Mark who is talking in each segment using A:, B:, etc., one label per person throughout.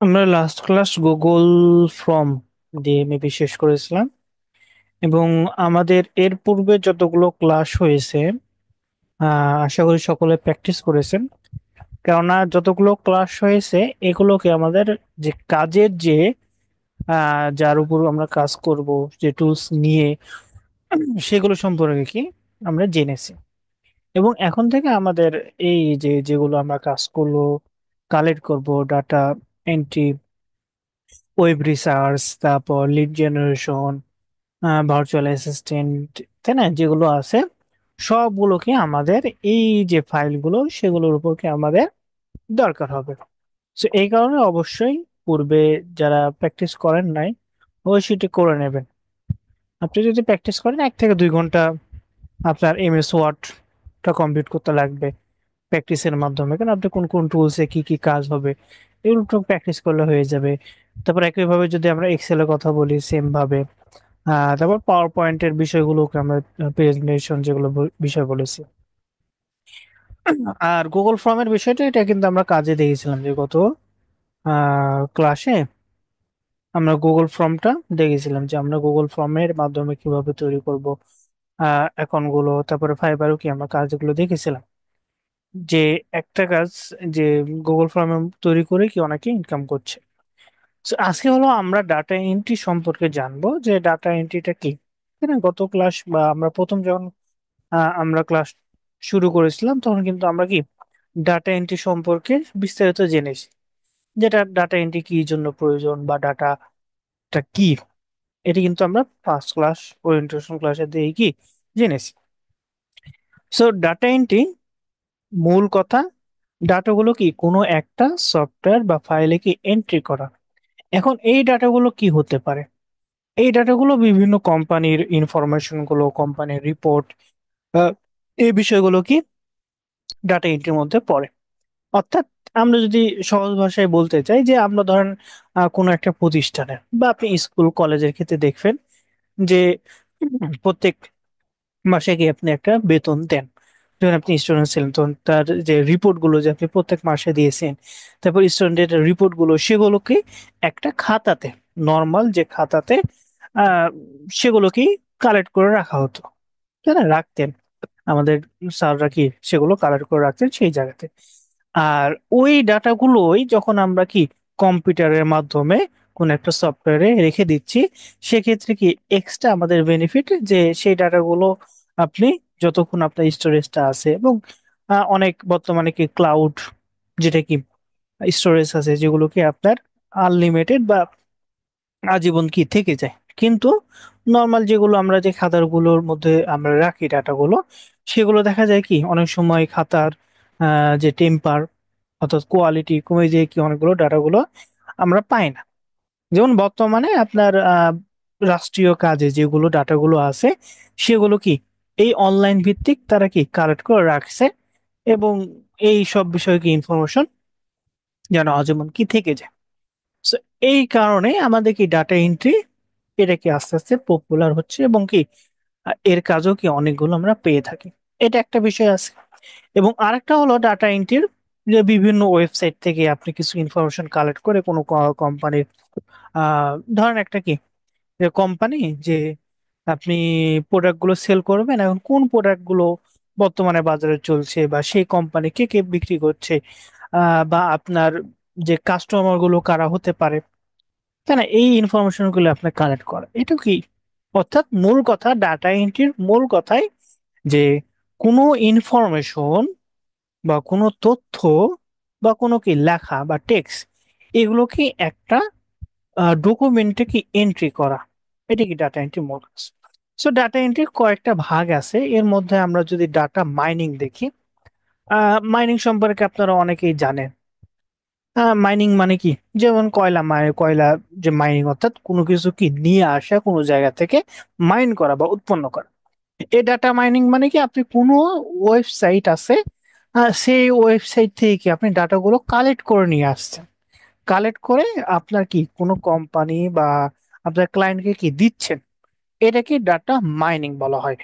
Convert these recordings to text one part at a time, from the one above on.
A: আমরা last class Google form দিয়ে maybe শেষ করেছিলাম। এবং আমাদের এর পূর্বে যতগুলো ক্লাস হয়েছে, আশা করি সকলে প্র্যাকটিস করেছেন। কেননা যতগুলো ক্লাস হয়েছে এগুলোকে আমাদের যে কাজের যে যার উপর আমরা কাজ করব, যে টুলস নিয়ে সেগুলো সম্পর্কে কি আমরা জেনেছি। এবং এখন থেকে আমাদের এই যে যেগুলো আমরা কাজ করলো, কালেক্ট করব ডাটা এন্ট্রি, ওয়েব রিসার্চ, তারপর লিড জেনারেশন, ভার্চুয়াল অ্যাসিস্ট্যান্ট, তাই না, যেগুলো আছে সবগুলোকে আমাদের এই যে ফাইলগুলো সেগুলোর উপর কি আমাদের দরকার হবে। তো এই কারণে অবশ্যই পূর্বে যারা প্র্যাকটিস করেন নাই ওই সেটি করে নেবেন। আপনি যদি প্র্যাকটিস করেন 1 থেকে 2 ঘন্টা আপনার এমএস ওয়ার্ডটা কমপ্লিট করতে লাগবে প্র্যাকটিসের মাধ্যমে। কারণ আপনি কোন কোন টুলসে কি কি কাজ হবে এগুলো একটু প্র্যাকটিস করলে হয়ে যাবে। তারপর একইভাবে যদি আমরা এক্সেলের কথা বলি, সেম ভাবে। তারপর পাওয়ার পয়েন্টের বিষয়গুলোকে আমরা প্রেজেন্টেশন যেগুলো বিষয় বলেছি। আর গুগল ফর্মের বিষয়টা এটা কিন্তু আমরা কাজে দেখেছিলাম যে গত ক্লাসে আমরা গুগল ফর্মটা দেখেছিলাম যে আমরা গুগল ফর্মের মাধ্যমে কিভাবে তৈরি করব অ্যাকাউন্টগুলো। তারপরে ফাইবারও কি আমরা কাজগুলো দেখেছিলাম যে একটা কাজ, যে গুগল ফর্ম তৈরি করে কি অনেকে ইনকাম করছে। So, আজকে হলো আমরা ডাটা এন্ট্রি সম্পর্কে জানবো যে ডাটা এন্ট্রিটা কি। তাই না? গত ক্লাস বা আমরা প্রথম যখন আমরা ক্লাস শুরু করেছিলাম তখন কিন্তু আমরা কি ডাটা এন্ট্রি সম্পর্কে বিস্তারিত জেনেছি, যেটা ডাটা এন্ট্রি কি জন্য প্রয়োজন বা ডাটাটা কি। এটি কিন্তু আমরা ফার্স্ট ক্লাস ওরিয়েন্টেশন ক্লাসে দিয়ে কি জেনেছি। সো ডাটা এন্ট্রি মূল কথা, ডাটাগুলো কি কোনো একটা সফটওয়্যার বা ফাইলে কি এন্ট্রি করা। এখন এই ডাটাগুলো কি হতে পারে? এই ডাটাগুলো বিভিন্ন কোম্পানির ইনফরমেশন গুলো, কোম্পানির রিপোর্ট, এই বিষয়গুলো কি ডাটা এন্ট্রির মধ্যে পড়ে। অর্থাৎ আমরা যদি সহজ ভাষায় বলতে চাই যে আমরা ধরেন কোনো একটা প্রতিষ্ঠানে বা আপনি স্কুল কলেজের ক্ষেত্রে দেখবেন যে প্রত্যেক মাসে কি আপনি একটা বেতন দেন। যখন আপনি স্টুডেন্ট ছিলেন তখন তার যে রিপোর্ট গুলো যে আপনি প্রত্যেক মাসে দিয়েছেন, তারপর স্টুডেন্টের রিপোর্ট গুলো সেগুলোকে একটা খাতাতে, নর্মাল যে খাতাতে আহ সেগুলোকে কালেক্ট করে রাখা হতো, তাই না, রাখতেন আমাদের স্যাররা কি সেগুলো কালেক্ট করে রাখতেন সেই জায়গাতে। আর ওই ডাটাগুলোই যখন আমরা কি কম্পিউটারের মাধ্যমে কোন একটা সফটওয়্যারে রেখে দিচ্ছি, সেক্ষেত্রে কি এক্সট্রা আমাদের বেনিফিট যে সেই ডাটাগুলো আপনি যতক্ষণ আপনার স্টোরেজটা আছে, এবং অনেক বর্তমানে কি ক্লাউড, যেটা কি স্টোরেজ আছে যেগুলো কি আপনার আনলিমিটেড বা আজীবন কি থেকে যায়। কিন্তু নর্মাল যেগুলো আমরা যে খাতাগুলোর মধ্যে আমরা রাখি ডাটাগুলো, সেগুলো দেখা যায় কি অনেক সময় খাতার যে টেম্পার অর্থাৎ কোয়ালিটি কমে যেয়ে কি অনেকগুলো ডাটাগুলো আমরা পাই না। যেমন বর্তমানে আপনার রাষ্ট্রীয় কাজে যেগুলো ডাটাগুলো আছে সেগুলো কি এই অনলাইন ভিত্তিক তারা কি কালেক্ট করে রাখছে, এবং এই সব বিষয়ে কি ইনফরমেশন যেন আজীবন কি থেকে যায়। So, এই কারণে আমাদের কি ডাটা এন্ট্রি এটা কি আস্তে আস্তে পপুলার হচ্ছে, এবং কি এর কাজও কি অনেকগুলো আমরা পেয়ে থাকি। এটা একটা বিষয় আছে। এবং আরেকটা হলো ডাটা এন্ট্রির যে বিভিন্ন ওয়েবসাইট থেকে আপনি কিছু ইনফরমেশন কালেক্ট করে কোনো কোম্পানির ধরেন একটা কি যে কোম্পানি, যে আপনি প্রোডাক্ট গুলো সেল করবেন, এখন কোন প্রোডাক্ট গুলো বর্তমানে বাজারে চলছে বা সেই কোম্পানি কে কে বিক্রি করছে, বা আপনার যে কাস্টমার গুলো কারা হতে পারে, তাই না, এই ইনফরমেশন গুলো আপনার কালেক্ট করা এটা কি। অর্থাৎ মূল কথা, ডাটা এন্ট্রির মূল কথাই যে কোনো ইনফরমেশন বা কোনো তথ্য বা কোনো কি লেখা বা টেক্সট, এগুলোকে একটা ডকুমেন্টে কি এন্ট্রি করা, এটা কি ডাটা এন্ট্রি মূল কাজ। সো ডাটা এন্ট্রির কয়েকটা ভাগ আছে, এর মধ্যে আমরা যদি ডাটা মাইনিং দেখি, মাইনিং সম্পর্কে আপনারা অনেকেই জানেন। মাইনিং মানে কি, যেমন কয়লা যে মাইনিং, অর্থাৎ কোনো কিছু কি নিয়ে আসা কোনো জায়গা থেকে, মাইন করা বা উৎপন্ন করা। এই ডাটা মাইনিং মানে কি আপনি কোনো ওয়েবসাইট আছে, সেই ওয়েবসাইট থেকে কি আপনি ডাটাগুলো কালেক্ট করে নিয়ে আসছেন, কালেক্ট করে আপনার কি কোনো কোম্পানি বা আপনার ক্লায়েন্টকে কি দিচ্ছেন, এটাকে ডাটা মাইনিং বলা হয়।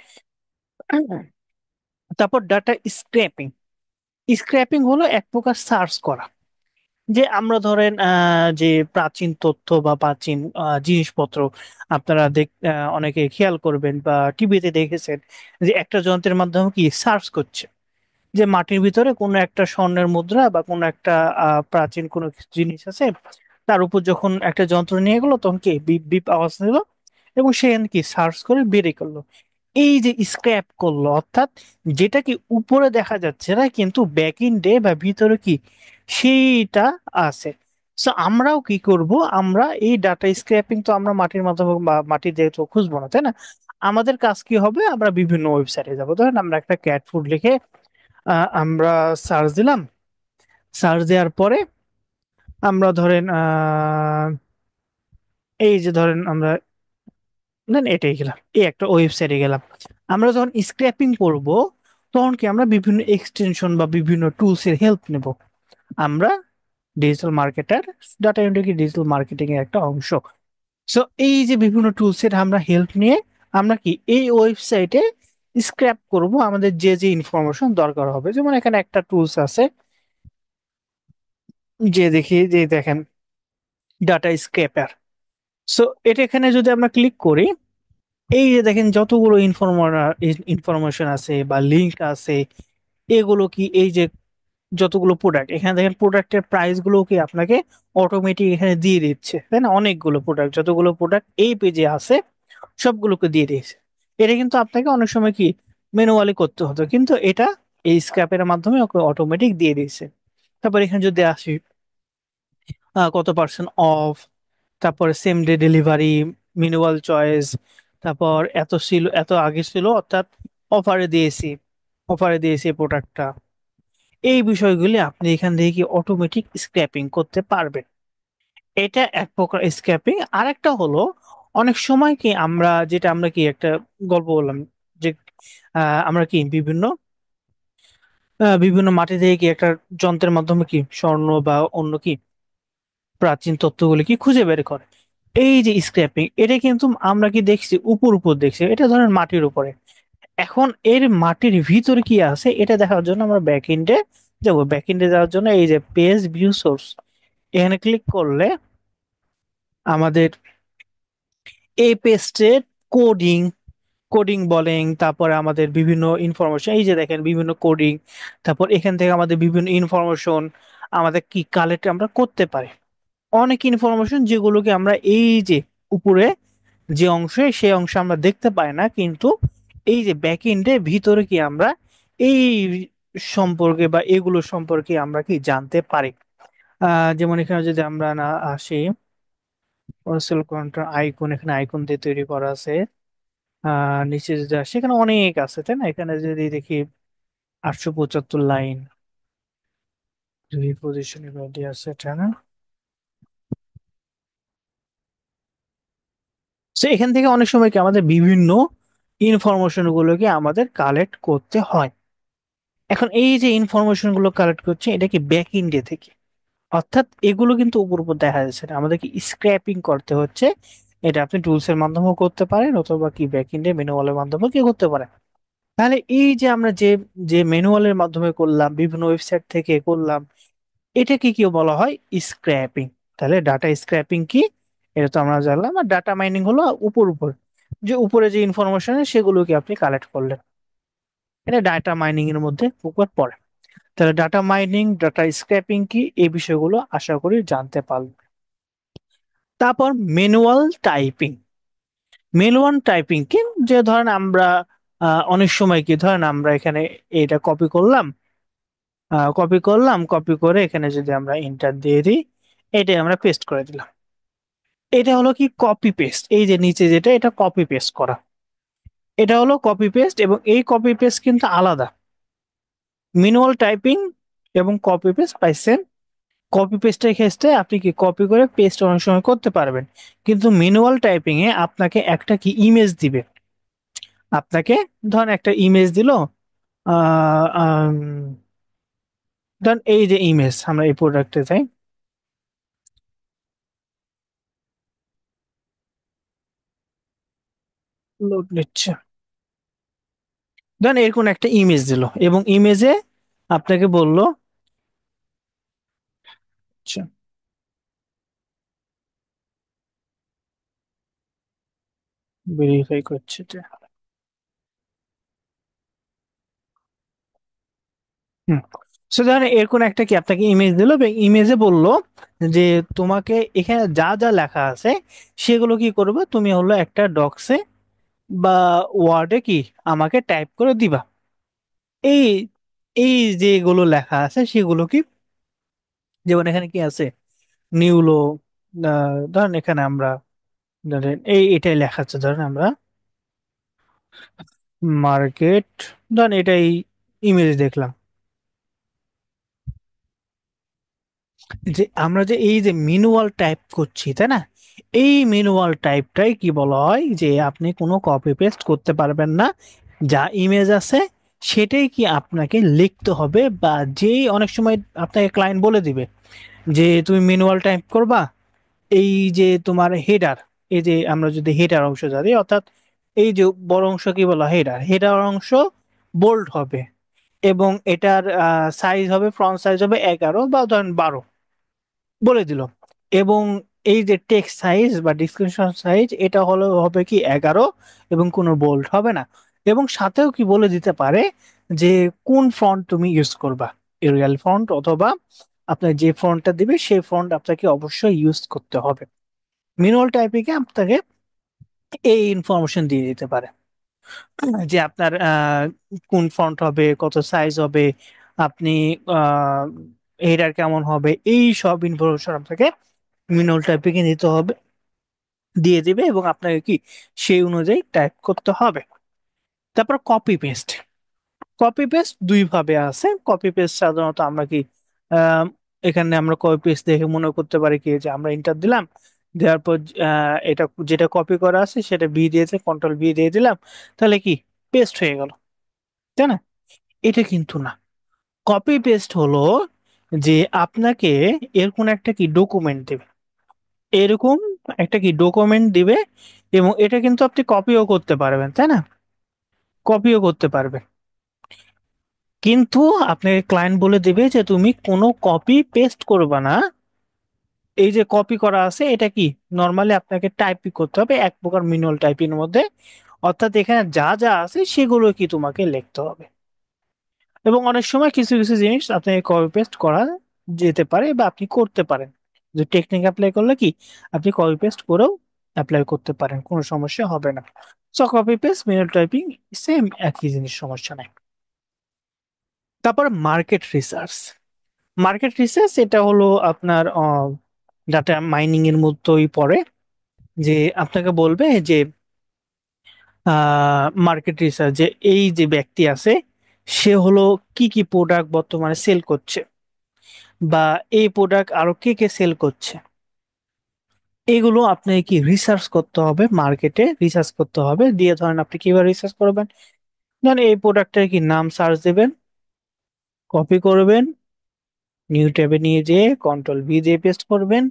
A: তারপর ডাটা স্ক্র্যাপিং। স্ক্র্যাপিং হলো এক প্রকার সার্চ করা। যে আমরা ধরেন যে প্রাচীন তথ্য বা প্রাচীন জিনিসপত্র আপনারা অনেকে খেয়াল করবেন বা টিভিতে দেখেছেন যে একটা যন্ত্রের মাধ্যমে কি সার্চ করছে, যে মাটির ভিতরে কোনো একটা স্বর্ণের মুদ্রা বা কোনো একটা প্রাচীন কোনো কিছু জিনিস আছে, তার উপর যখন একটা যন্ত্র নিয়ে গেলো তখন কি বিপ বিপ আওয়াজ নিল এবং সেখানে কি সার্চ করে বেরিয়ে করলো। এই যে স্ক্র্যাপ করলো, অর্থাৎ যেটা কি উপরে দেখা যাচ্ছে না কিন্তু ব্যাক ইন্ডে বা ভিতরে কি সেইটা আছে। সো আমরাও কি করব, আমরা এই ডাটা স্ক্র্যাপিং তো আমরা মাটির মাধ্যমে বা মাটি দিয়ে তো খুঁজবো না, তাই না? আমাদের কাজ কি হবে, আমরা বিভিন্ন ওয়েবসাইটে যাবো, ধরেন আমরা একটা ক্যাট ফুড লিখে আমরা সার্চ দিলাম। সার্চ দেওয়ার পরে আমরা ধরেন এই যে ধরেন আমরা দেন এটাই গেলাম, এই একটা ওয়েবসাইটে গেলাম। আমরা যখন স্ক্র্যাপিং করব তখন কি আমরা বিভিন্ন এক্সটেনশন বা বিভিন্ন টুলস এর হেল্প নেব। আমরা ডিজিটাল মার্কেটার, ডাটা এন্ট্রি কি ডিজিটাল মার্কেটিং এর একটা অংশ। সো এই যে বিভিন্ন টুলস এর আমরা হেল্প নিয়ে আমরা কি এই ওয়েবসাইটে স্ক্র্যাপ করব আমাদের যে যে ইনফরমেশন দরকার হবে। যেমন এখানে একটা টুলস আছে, যে দেখি যে দেখেন ডাটা স্ক্র্যাপার। সো এটা এখানে যদি আমরা ক্লিক করি, এই যে দেখেন যতগুলো ইনফরমেশন আছে বা লিঙ্ক আছে, এগুলো কি এই যে যতগুলো প্রোডাক্ট এখানে দেখেন প্রোডাক্টের প্রাইস গুলো কি আপনাকে অটোমেটিক এখানে দিয়ে দিচ্ছে, তাই না? অনেকগুলো প্রোডাক্ট, যতগুলো প্রোডাক্ট এই পেজে আছে সবগুলোকে দিয়ে দিয়েছে। এটা কিন্তু আপনাকে অনেক সময় কি ম্যানুয়ালি করতে হতো, কিন্তু এটা এই স্ক্র্যাপের মাধ্যমে ওকে অটোমেটিক দিয়ে দিয়েছে। তারপর এখানে যদি আসি কত পার্সেন্ট অফ, তারপরে same day delivery, minimal choice, তারপর এত ছিল এত আগে ছিল অর্থাৎ অফারে দিয়েছি, অফারে দিয়েছি এই প্রোডাক্টটা। এই বিষয়গুলি আপনি এখান থেকে কি অটোমেটিক স্ক্র্যাপিং করতে পারবেন। এটা এক প্রকার স্ক্র্যাপিং। আরেকটা হলো অনেক সময় কি আমরা যেটা আমরা কি একটা গল্প বললাম যে আমরা কি বিভিন্ন মাটি থেকে কি একটা যন্ত্রের মাধ্যমে কি স্বর্ণ বা অন্য কি প্রাচীন তথ্যগুলি কি খুঁজে বের করে। এই যে স্ক্র্যাপিং, এটা কিন্তু আমরা কি দেখছি উপর উপর দেখছি, এটা ধরেন মাটির উপরে। এখন এর মাটির ভিতরে কি আছে এটা দেখার জন্য আমরা ব্যাক এন্ডে যাবো। ব্যাক এন্ডে যাওয়ার জন্য এই যে পেজ ভিউ সোর্স, এখানে ক্লিক করলে আমাদের এই পেজের কোডিং কোডিং বলেন, তারপরে আমাদের বিভিন্ন ইনফরমেশন, এই যে দেখেন বিভিন্ন কোডিং, তারপর এখান থেকে আমাদের বিভিন্ন ইনফরমেশন আমাদের কি কালেক্ট আমরা করতে পারি। অনেক ইনফরমেশন যেগুলোকে আমরা এই যে উপরে যে অংশে সেই অংশে আমরা দেখতে পাই না, কিন্তু এই যে ব্যাক এন্ডে ভিতরে কি আমরা এই সম্পর্কে বা এগুলো সম্পর্কে আমরা কি জানতে পারি। যেমন এখানে যদি আমরা না আসি, পার্সেল কন্ট্রোল আইকন, এখানে আইকন দিয়ে তৈরি করা আছে। নিচে যদি আসি এখানে অনেক আছে, তাই না? এখানে যদি দেখি 875 লাইন রিপোজিশন আছে, তাই না? তো এখান থেকে অনেক সময় কি আমাদের বিভিন্ন ইনফরমেশন গুলোকে আমাদের কালেক্ট করতে হয়। এখন এই যে ইনফরমেশন গুলো কালেক্ট করছে এটা কি ব্যাক এন্ডে থেকে, অর্থাৎ এগুলো কিন্তু উপর উপর দেখা যাচ্ছে না, আমাদেরকে স্ক্র্যাপিং করতে হচ্ছে। এটা আপনি টুলস এর মাধ্যমেও করতে পারেন অথবা কি ব্যাক এন্ডে ম্যানুয়ালের মাধ্যমে কি করতে পারেন। তাহলে এই যে আমরা যে যে ম্যানুয়ালের মাধ্যমে করলাম, বিভিন্ন ওয়েবসাইট থেকে করলাম, এটাকে কি বলা হয়? স্ক্র্যাপিং। তাহলে ডাটা স্ক্র্যাপিং কি, এটা তো আমরা জানলাম। আর ডাটা মাইনিং হলো উপর উপর, যে উপরে যে ইনফরমেশন সেগুলোকে আপনি কালেক্ট করলেন, এটা ডাটা মাইনিং এর মধ্যে উপর পড়ে। তাহলে ডাটা মাইনিং, ডাটা স্ক্র্যাপিং কি, এই বিষয়গুলো আশা করি জানতে পারবেন। তারপর ম্যানুয়াল টাইপিং। ম্যানুয়াল টাইপিং কি, যে ধরেন আমরা অনেক সময় কি ধরেন আমরা এখানে এটা কপি করলাম, কপি করে এখানে যদি আমরা ইন্টার দিয়ে দিই, এটাই আমরা পেস্ট করে দিলাম। এটা হলো কি কপি পেস্ট, এই যে নিচে যেটা এটা কপি পেস্ট করা, এটা হলো কপি পেস্ট। এবং এই কপি পেস্ট কিন্তু আলাদা, ম্যানুয়াল টাইপিং এবং copy paste by same. Copy পেস্টের ক্ষেত্রে আপনি কি কপি করে পেস্ট অনেক সময় করতে পারবেন, কিন্তু ম্যানুয়াল টাইপিং এ আপনাকে একটা কি ইমেজ দিবে। আপনাকে ধরেন একটা ইমেজ দিল, আহ আম, ধরেন এই যে ইমেজ, আমরা এই প্রোডাক্টে যাই, লোড নিচ্ছে। ধরেন এরকম একটা ইমেজ দিল এবং ইমেজে আপনাকে বলল ভেরিফাই করছে এটা। হুম। সো ধরেন এর কোন একটা কি আপনাকে ইমেজ দিলো, ইমেজে বললো যে তোমাকে এখানে যা যা লেখা আছে সেগুলো কি করবে, তুমি হলো একটা ডক্সে বা ওয়ার্ডে কি আমাকে টাইপ করে দিবা। এই এই যেগুলো লেখা আছে সেগুলো কি, যেমন এখানে কি আছে, নিউলো, ধরেন এখানে আমরা, ধরেন এটাই লেখা আছে, ধরেন আমরা মার্কেট, ধরেন এটাই ইমেজ দেখলাম, যে আমরা যে এই যে ম্যানুয়াল টাইপ করছি তাই না, এই ম্যানুয়াল টাইপটাই কি বলা হয়, যে আপনি কোনো কপি পেস্ট করতে পারবেন না, যা ইমেজ আছে সেটাই কি আপনাকে লিখতে হবে, বা যেই অনেক সময় আপনাকে ক্লায়েন্ট বলে দিবে যে তুমি ম্যানুয়াল টাইপ করবা, এই যে তোমার হেডার, এই যে আমরা যদি হেডার অংশ জানি, অর্থাৎ এই যে বড় অংশ কি বলা, হেডার, হেডার অংশ বোল্ড হবে, এবং এটার সাইজ হবে, ফ্রন্ট সাইজ হবে 11 বা ধরেন 12, বলে দিল। এবং এই যে টেক্সট সাইজ বা ডিসক্রিপশন সাইজ এটা হলো হবে কি 11, এবং কোনো বোল্ড হবে না। এবং সাথেও কি বলে দিতে পারে যে কোন ফন্ট তুমি ইউজ করবা, এরিয়াল ফন্ট অথবা আপনার যে ফন্টটা দিবে সেই ফন্ট আপনাকে অবশ্যই ইউজ করতে হবে। ম্যানুয়াল টাইপিংয়ে আপনাকে এই ইনফরমেশন দিয়ে দিতে পারে যে আপনার কোন ফন্ট হবে, কত সাইজ হবে, আপনি হেডার কেমন হবে, এই সব ইনফরমেশন আপনাকে ম্যানুয়াল টাইপিং এ নিতে হবে, দিয়ে দিবে, এবং আপনাকে কি সেই অনুযায়ী টাইপ করতে হবে। তারপর কপি পেস্ট। কপি পেস্ট দুই ভাবে আছে। কপি পেস্ট সাধারণত আমরা কি আহ, এখানে আমরা কপি পেস্ট দেখে মনে করতে পারি কি যে আমরা ইন্টার দিলাম, দেওয়ার পর এটা যেটা কপি করা আছে সেটা বি দিয়েছে, কন্ট্রোল বি দিয়ে দিলাম, তাহলে কি পেস্ট হয়ে গেল, তাই না? এটা কিন্তু না। কপি পেস্ট হলো যে আপনাকে এর কোন একটা কি ডকুমেন্ট দেবে, এরকম একটা কি ডকুমেন্ট দিবে, এবং এটা কিন্তু আপনি কপিও করতে পারবেন, তাই না? কপিও করতে পারবেন, কিন্তু আপনাকে ক্লায়েন্ট বলে দেবে যে তুমি কোনো কপি পেস্ট করবে না, এই যে কপি করা আছে এটা কি নর্মালি আপনাকে টাইপিং করতে হবে, এক প্রকার ম্যানুয়াল টাইপিং এর মধ্যে, অর্থাৎ এখানে যা যা আছে সেগুলো কি তোমাকে লিখতে হবে। এবং অনেক সময় কিছু কিছু জিনিস আপনাকে কপি পেস্ট করা যেতে পারে বা আপনি করতে পারেন, যে টেকনিক অ্যাপ্লাই করলে কি আপনি কপি পেস্ট করেও অ্যাপ্লাই করতে পারেন, কোনো সমস্যা হবে না। So copy paste manual typing same, একই জিনিস, সমস্যা নাই। তারপর মার্কেট রিসার্চ। মার্কেট রিসার্চ এটা হলো আপনার ডাটা মাইনিং এর মধ্যেই পড়ে, যে আপনাকে বলবে যে মার্কেট রিসার্চ, যে এই যে ব্যক্তি আছে সে হলো কি কি প্রোডাক্ট বর্তমানে সেল করছে, বা এই প্রোডাক্ট আরো কে কে সেল করছে, এগুলো আপনাকে কি রিসার্চ করতে হবে, মার্কেটে রিসার্চ করতে হবে। দিয়ে ধরেন আপনি কিভাবে রিসার্চ করবেন, ধরেন এই প্রোডাক্টের কি নাম সার্চ দেবেন, কপি করবেন, নিউ ট্যাবে নিয়ে যেয়ে কন্ট্রোল ভি দিয়ে পেস্ট করবেন।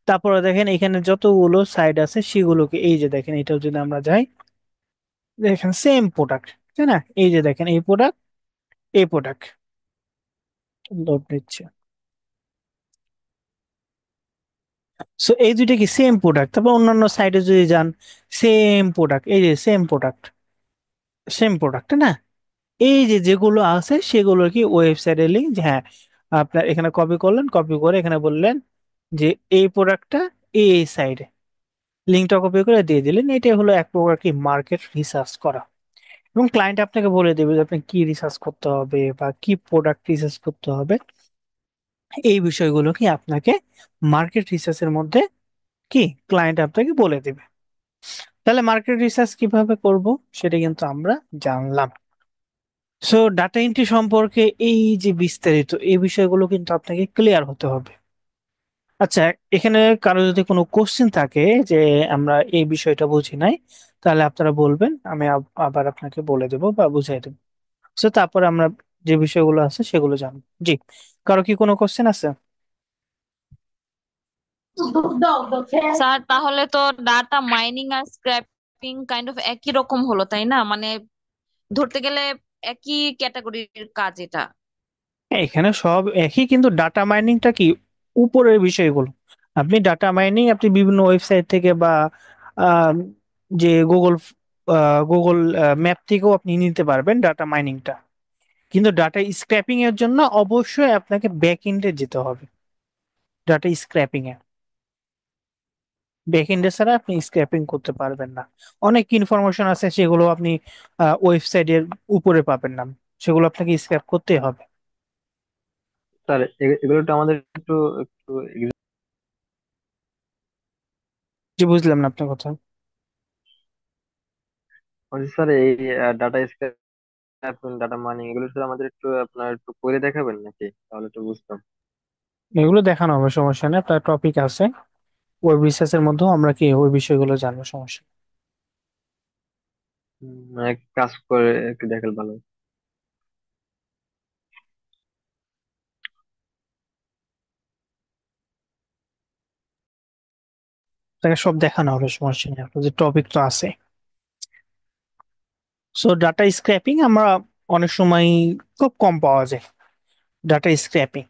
A: তারপরে দেখেন এখানে যতগুলো সাইড আছে সেগুলোকে, এই যে দেখেন এটাও যদি আমরা যাই, দেখেন সেম প্রোডাক্ট, তাই না? এই যে দেখেন এই প্রোডাক্ট, এই প্রোডাক্ট লোড নিচ্ছে। সো এই দুইটা কি সেম প্রোডাক্ট। তারপর অন্যান্য সাইডে যদি যান, সেম প্রোডাক্ট, এই যে সেম প্রোডাক্ট, সেম প্রোডাক্ট না, এই যে যেগুলো আছে সেগুলো কি ওয়েবসাইটের লিঙ্ক, হ্যাঁ আপনার এখানে কপি করলেন, কপি করে এখানে বললেন যে এই প্রোডাক্টটা এই সাইডে, লিঙ্কটা কপি করে দিয়ে দিলেন। এটাই হলো এক প্রকার কি মার্কেট রিসার্চ করা। এবং ক্লায়েন্ট আপনাকে বলে দেবে যে আপনি কি রিসার্চ করতে হবে বা কি প্রোডাক্ট রিসার্চ করতে হবে, এই বিষয়গুলো কি আপনাকে মার্কেট রিসার্চের মধ্যে কি ক্লায়েন্ট আপনাকে বলে দেবে। তাহলে মার্কেট রিসার্চ কিভাবে করব সেটা কিন্তু আমরা জানলাম। সো ডাটা এন্ট্রি সম্পর্কে এই যে বিস্তারিত এই বিষয়গুলো কিন্তু আপনাকে ক্লিয়ার হতে হবে। আচ্ছা, এখানে কারো যদি কোনো কোশ্চেন থাকে যে আমরা এই বিষয়টা বুঝি নাই, তাহলে আপনারা বলবেন, আমি আবার আপনাকে বলে দেবো বা বুঝাই দেবো। তো তারপরে আমরা যে বিষয়গুলো আছে সেগুলো জানবো। জি, কারো কি কোনো কোশ্চেন আছে?
B: স্যার তাহলে তো ডাটা মাইনিং আর স্ক্র্যাপিং কাইন্ড অফ একই রকম হলো, তাই না? মানে ধরতে গেলে একই ক্যাটাগরির কাজ এটা।
A: হ্যাঁ, এখানে সব একই, কিন্তু ডাটা মাইনিংটা কি উপরের বিষয়গুলো। আপনি ডাটা মাইনিং আপনি বিভিন্ন ওয়েবসাইট থেকে বা যে গুগল ম্যাপ থেকেও আপনি নিতে পারবেন ডাটা মাইনিংটা। কিন্তু ডাটা স্ক্র্যাপিং এর জন্য অবশ্যই আপনাকে ব্যাক এন্ডে যেতে হবে। ডাটা স্ক্র্যাপিং এ ব্যাক এন্ডে ছাড়া আপনি স্ক্র্যাপিং করতে পারবেন না। অনেক ইনফরমেশন আছে সেগুলো আপনি ওয়েবসাইটের উপরে পাবেন না, সেগুলো আপনাকে স্ক্র্যাপ করতেই হবে।
C: স্যার এগুলো তো আমাদের একটু একটু
A: জি, বুঝলাম না আপনার কথা।
C: বলছি স্যার, এই ডাটা স্ক্র্যাপিং, ডাটা মাইনিং এগুলো স্যার আমাদের একটু আপনার একটু করে দেখাবেন নাকি, তাহলে একটু বুঝতাম।
A: এগুলো দেখানো হবে, সমস্যা নেই, আপনার টপিক আছে ওয়েব রিসার্চের মধ্যেও আমরা কি ওই বিষয়গুলো জানবো, সমস্যা নেই।
C: মানে কাজ করে একটু দেখালে ভালো হয়।
A: তাকে সব দেখানো হবে, সমস্যা নেই, আপনার যে টপিক তো আছে। সো ডাটা স্ক্র্যাপিং আমরা অনেক সময় খুব কম পাওয়া যায়। ডাটা স্ক্র্যাপিং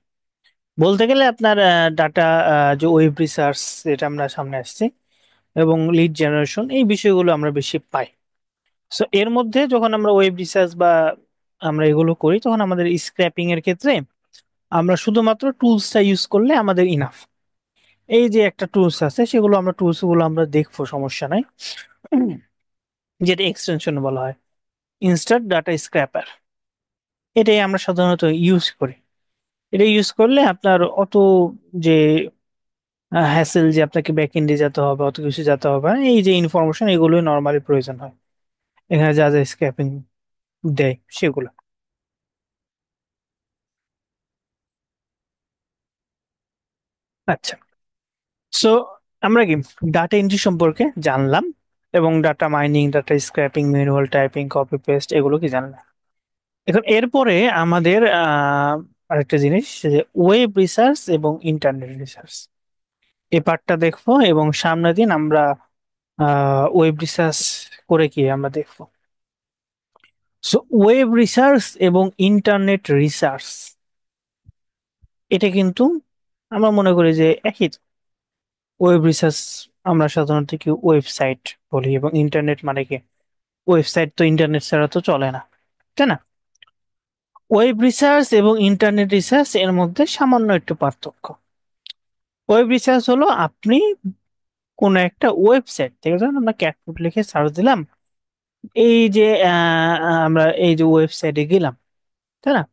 A: বলতে গেলে আপনার ডাটা, যে ওয়েব রিসার্চ যেটা আমরা সামনে আসছে, এবং লিড জেনারেশন, এই বিষয়গুলো আমরা বেশি পাই। সো এর মধ্যে যখন আমরা ওয়েব রিসার্চ বা আমরা এগুলো করি, তখন আমাদের স্ক্র্যাপিং এর ক্ষেত্রে আমরা শুধুমাত্র টুলসটা ইউজ করলে আমাদের ইনাফ। এই যে একটা টুলস আছে, সেগুলো আমরা টুলস গুলো আমরা দেখবো, সমস্যা নাই। উম, যেটা এক্সটেনশন বলা হয়, ইনস্ট্যান্ট ডাটা স্ক্র্যাপার, এটাই আমরা সাধারণত ইউজ করি। এটা ইউজ করলে আপনার অত যে হ্যাসেল, যে আপনাকে ব্যাক এন্ডে যেতে হবে, অত কিছু যেতে হবে না। এই যে ইনফরমেশন, এগুলোই নর্মালি প্রয়োজন হয় এখানে যা যা স্ক্র্যাপিং দেয় সেগুলো। আচ্ছা, সো আমরা কি ডাটা এন্ট্রি সম্পর্কে জানলাম, এবং data mining, data scraping, manual typing, copy paste, এগুলো কি জানলাম। এখন এরপরে আমাদের আরেকটা জিনিস, যে ওয়েব রিসার্চ এবং ইন্টারনেট রিসার্চ, এই পার্টটা দেখবো, এবং সামনের দিন আমরা ওয়েব রিসার্চ করে কি আমরা দেখবো। সো ওয়েব রিসার্চ এবং ইন্টারনেট রিসার্চ, এটা কিন্তু আমরা মনে করি যে একই। ওয়েব রিসার্চ আমরা সাধারণত কি ওয়েবসাইট বলি, এবং ইন্টারনেট মানে কি ওয়েবসাইট, তো ইন্টারনেট ছাড়া তো চলে না, তাই না? ওয়েব রিসার্চ এবং ইন্টারনেট রিসার্চ এর মধ্যে সামান্য একটু পার্থক্য। ওয়েব রিসার্চ হলো আপনি কোনো একটা ওয়েবসাইট থেকে, ধরুন আমরা ক্যাটফুড লিখে সার্চ দিলাম, এই যে আমরা এই যে ওয়েবসাইটে গেলাম, তাই না?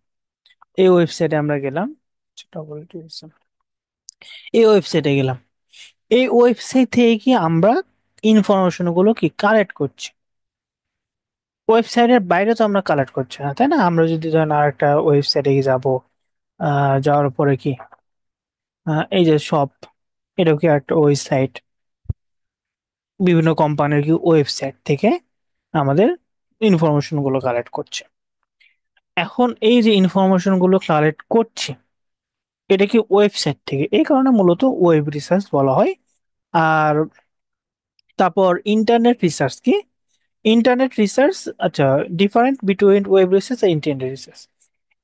A: এই ওয়েবসাইটে আমরা গেলাম, ডবল এই ওয়েবসাইটে গেলাম, এই ওয়েবসাইট থেকে কি আমরা ইনফরমেশন গুলো কি কালেক্ট করছি। ওয়েবসাইটের বাইরে তো আমরা কালেক্ট করছি না, তাই না? আমরা যদি ধরেন আর একটা ওয়েবসাইটে যাব, যাওয়ার পরে কি এই যে শপ, এটাও কি একটা ওয়েবসাইট, বিভিন্ন কোম্পানির কি ওয়েবসাইট থেকে আমাদের ইনফরমেশন গুলো কালেক্ট করছে। এখন এই যে ইনফরমেশন গুলো কালেক্ট করছে, এটা কি ওয়েবসাইট থেকে, এই কারণে মূলত ওয়েব রিসার্চ বলা হয়। আর তারপর ইন্টারনেট রিসার্চ কি, ইন্টারনেট রিসার্চ, আচ্ছা, ডিফারেন্ট বিটুইন ওয়েব রিসার্চ আর ইন্টারনেট রিসার্চ।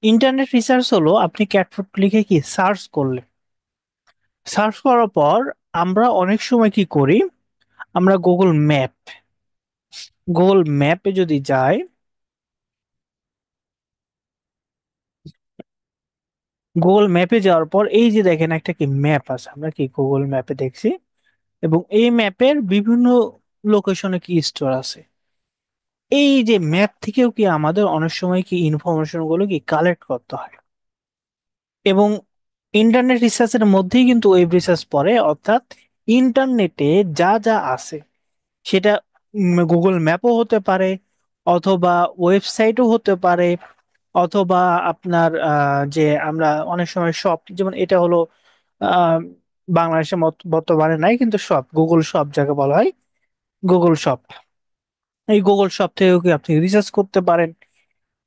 A: ইন্টারনেট রিসার্চ হলো আপনি ক্যাটফুট লিখে কি সার্চ করলে, সার্চ করার পর আমরা অনেক সময় কি করি, আমরা গুগল ম্যাপে যদি যাই, গুগল ম্যাপে যাওয়ার পর এই যে দেখেন একটা কি ম্যাপ আছে, আমরা কি গুগল ম্যাপে দেখছি, এবং এই ম্যাপের বিভিন্ন লোকেশনে কি স্টোর আছে। এই যে ম্যাপ থেকেও কি আমাদের অনেক সময় কি ইনফরমেশন গুলো কি কালেক্ট করতে হয়। এবং ইন্টারনেট রিসার্চের মধ্যেই কিন্তু ওয়েব রিসার্চ পড়ে, অর্থাৎ ইন্টারনেটে যা যা আছে সেটা গুগল ম্যাপও হতে পারে, অথবা ওয়েবসাইটও হতে পারে, অথবা আপনার যে আমরা অনেক সময় শপ, যেমন এটা হলো আহ, বাংলাদেশে বর্তমানে নাই, কিন্তু শপ, গুগল শপ যাকে বলা হয়, গুগল শপ, এই গুগল শপ থেকেও কি আপনি রিসার্চ করতে পারেন।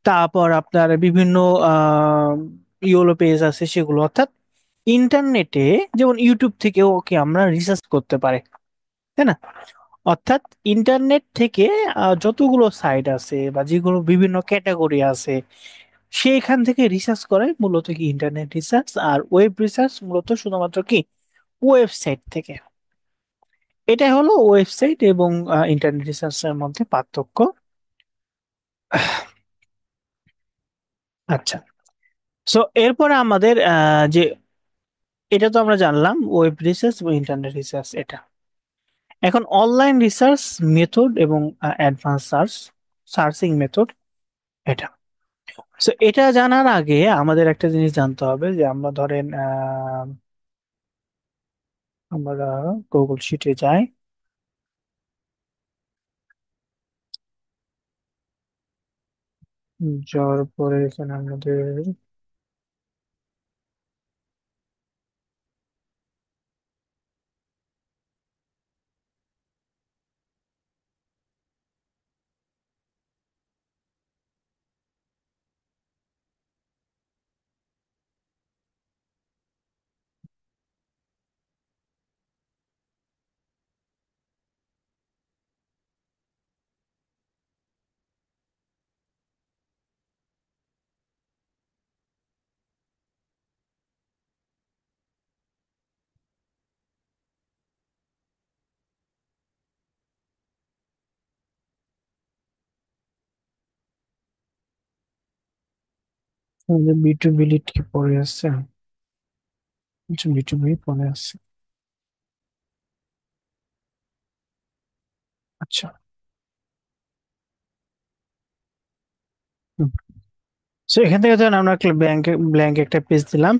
A: তারপর আপনার বিভিন্ন আহ ইয়েলো পেজ আছে সেগুলো, অর্থাৎ ইন্টারনেটে, যেমন ইউটিউব থেকেও কি আমরা রিসার্চ করতে পারি, তাই না? অর্থাৎ ইন্টারনেট থেকে যতগুলো সাইট আছে বা যেগুলো বিভিন্ন ক্যাটাগরি আছে, সেইখান থেকে রিসার্চ করে মূলত কি ইন্টারনেট রিসার্চ। আর ওয়েব রিসার্চ মূলত শুধুমাত্র কি ওয়েবসাইট থেকে। এটা হলো ওয়েবসাইট এবং ইন্টারনেট রিসার্চের মধ্যে পার্থক্য। আচ্ছা, সো এরপরে আমাদের যে এটা তো আমরা জানলাম ওয়েব রিসার্চ এবং ইন্টারনেট রিসার্চ এটা। এখন অনলাইন রিসার্চ মেথড এবং অ্যাডভান্স সার্চিং মেথড এটা। সো এটা জানার আগে আমাদের একটা জিনিস জানতে হবে যে আমরা ধরেন আমরা গুগল শিটে যাই। যাওয়ার পরে এখানে আমাদের বিটুবিলিটি পড়ে আছে। আচ্ছা, বিটুবি পড়ে আছে। আচ্ছা। সো এখান থেকে ধরেন আমরা ব্ল্যাঙ্ক ব্ল্যাঙ্ক একটা পেজ দিলাম।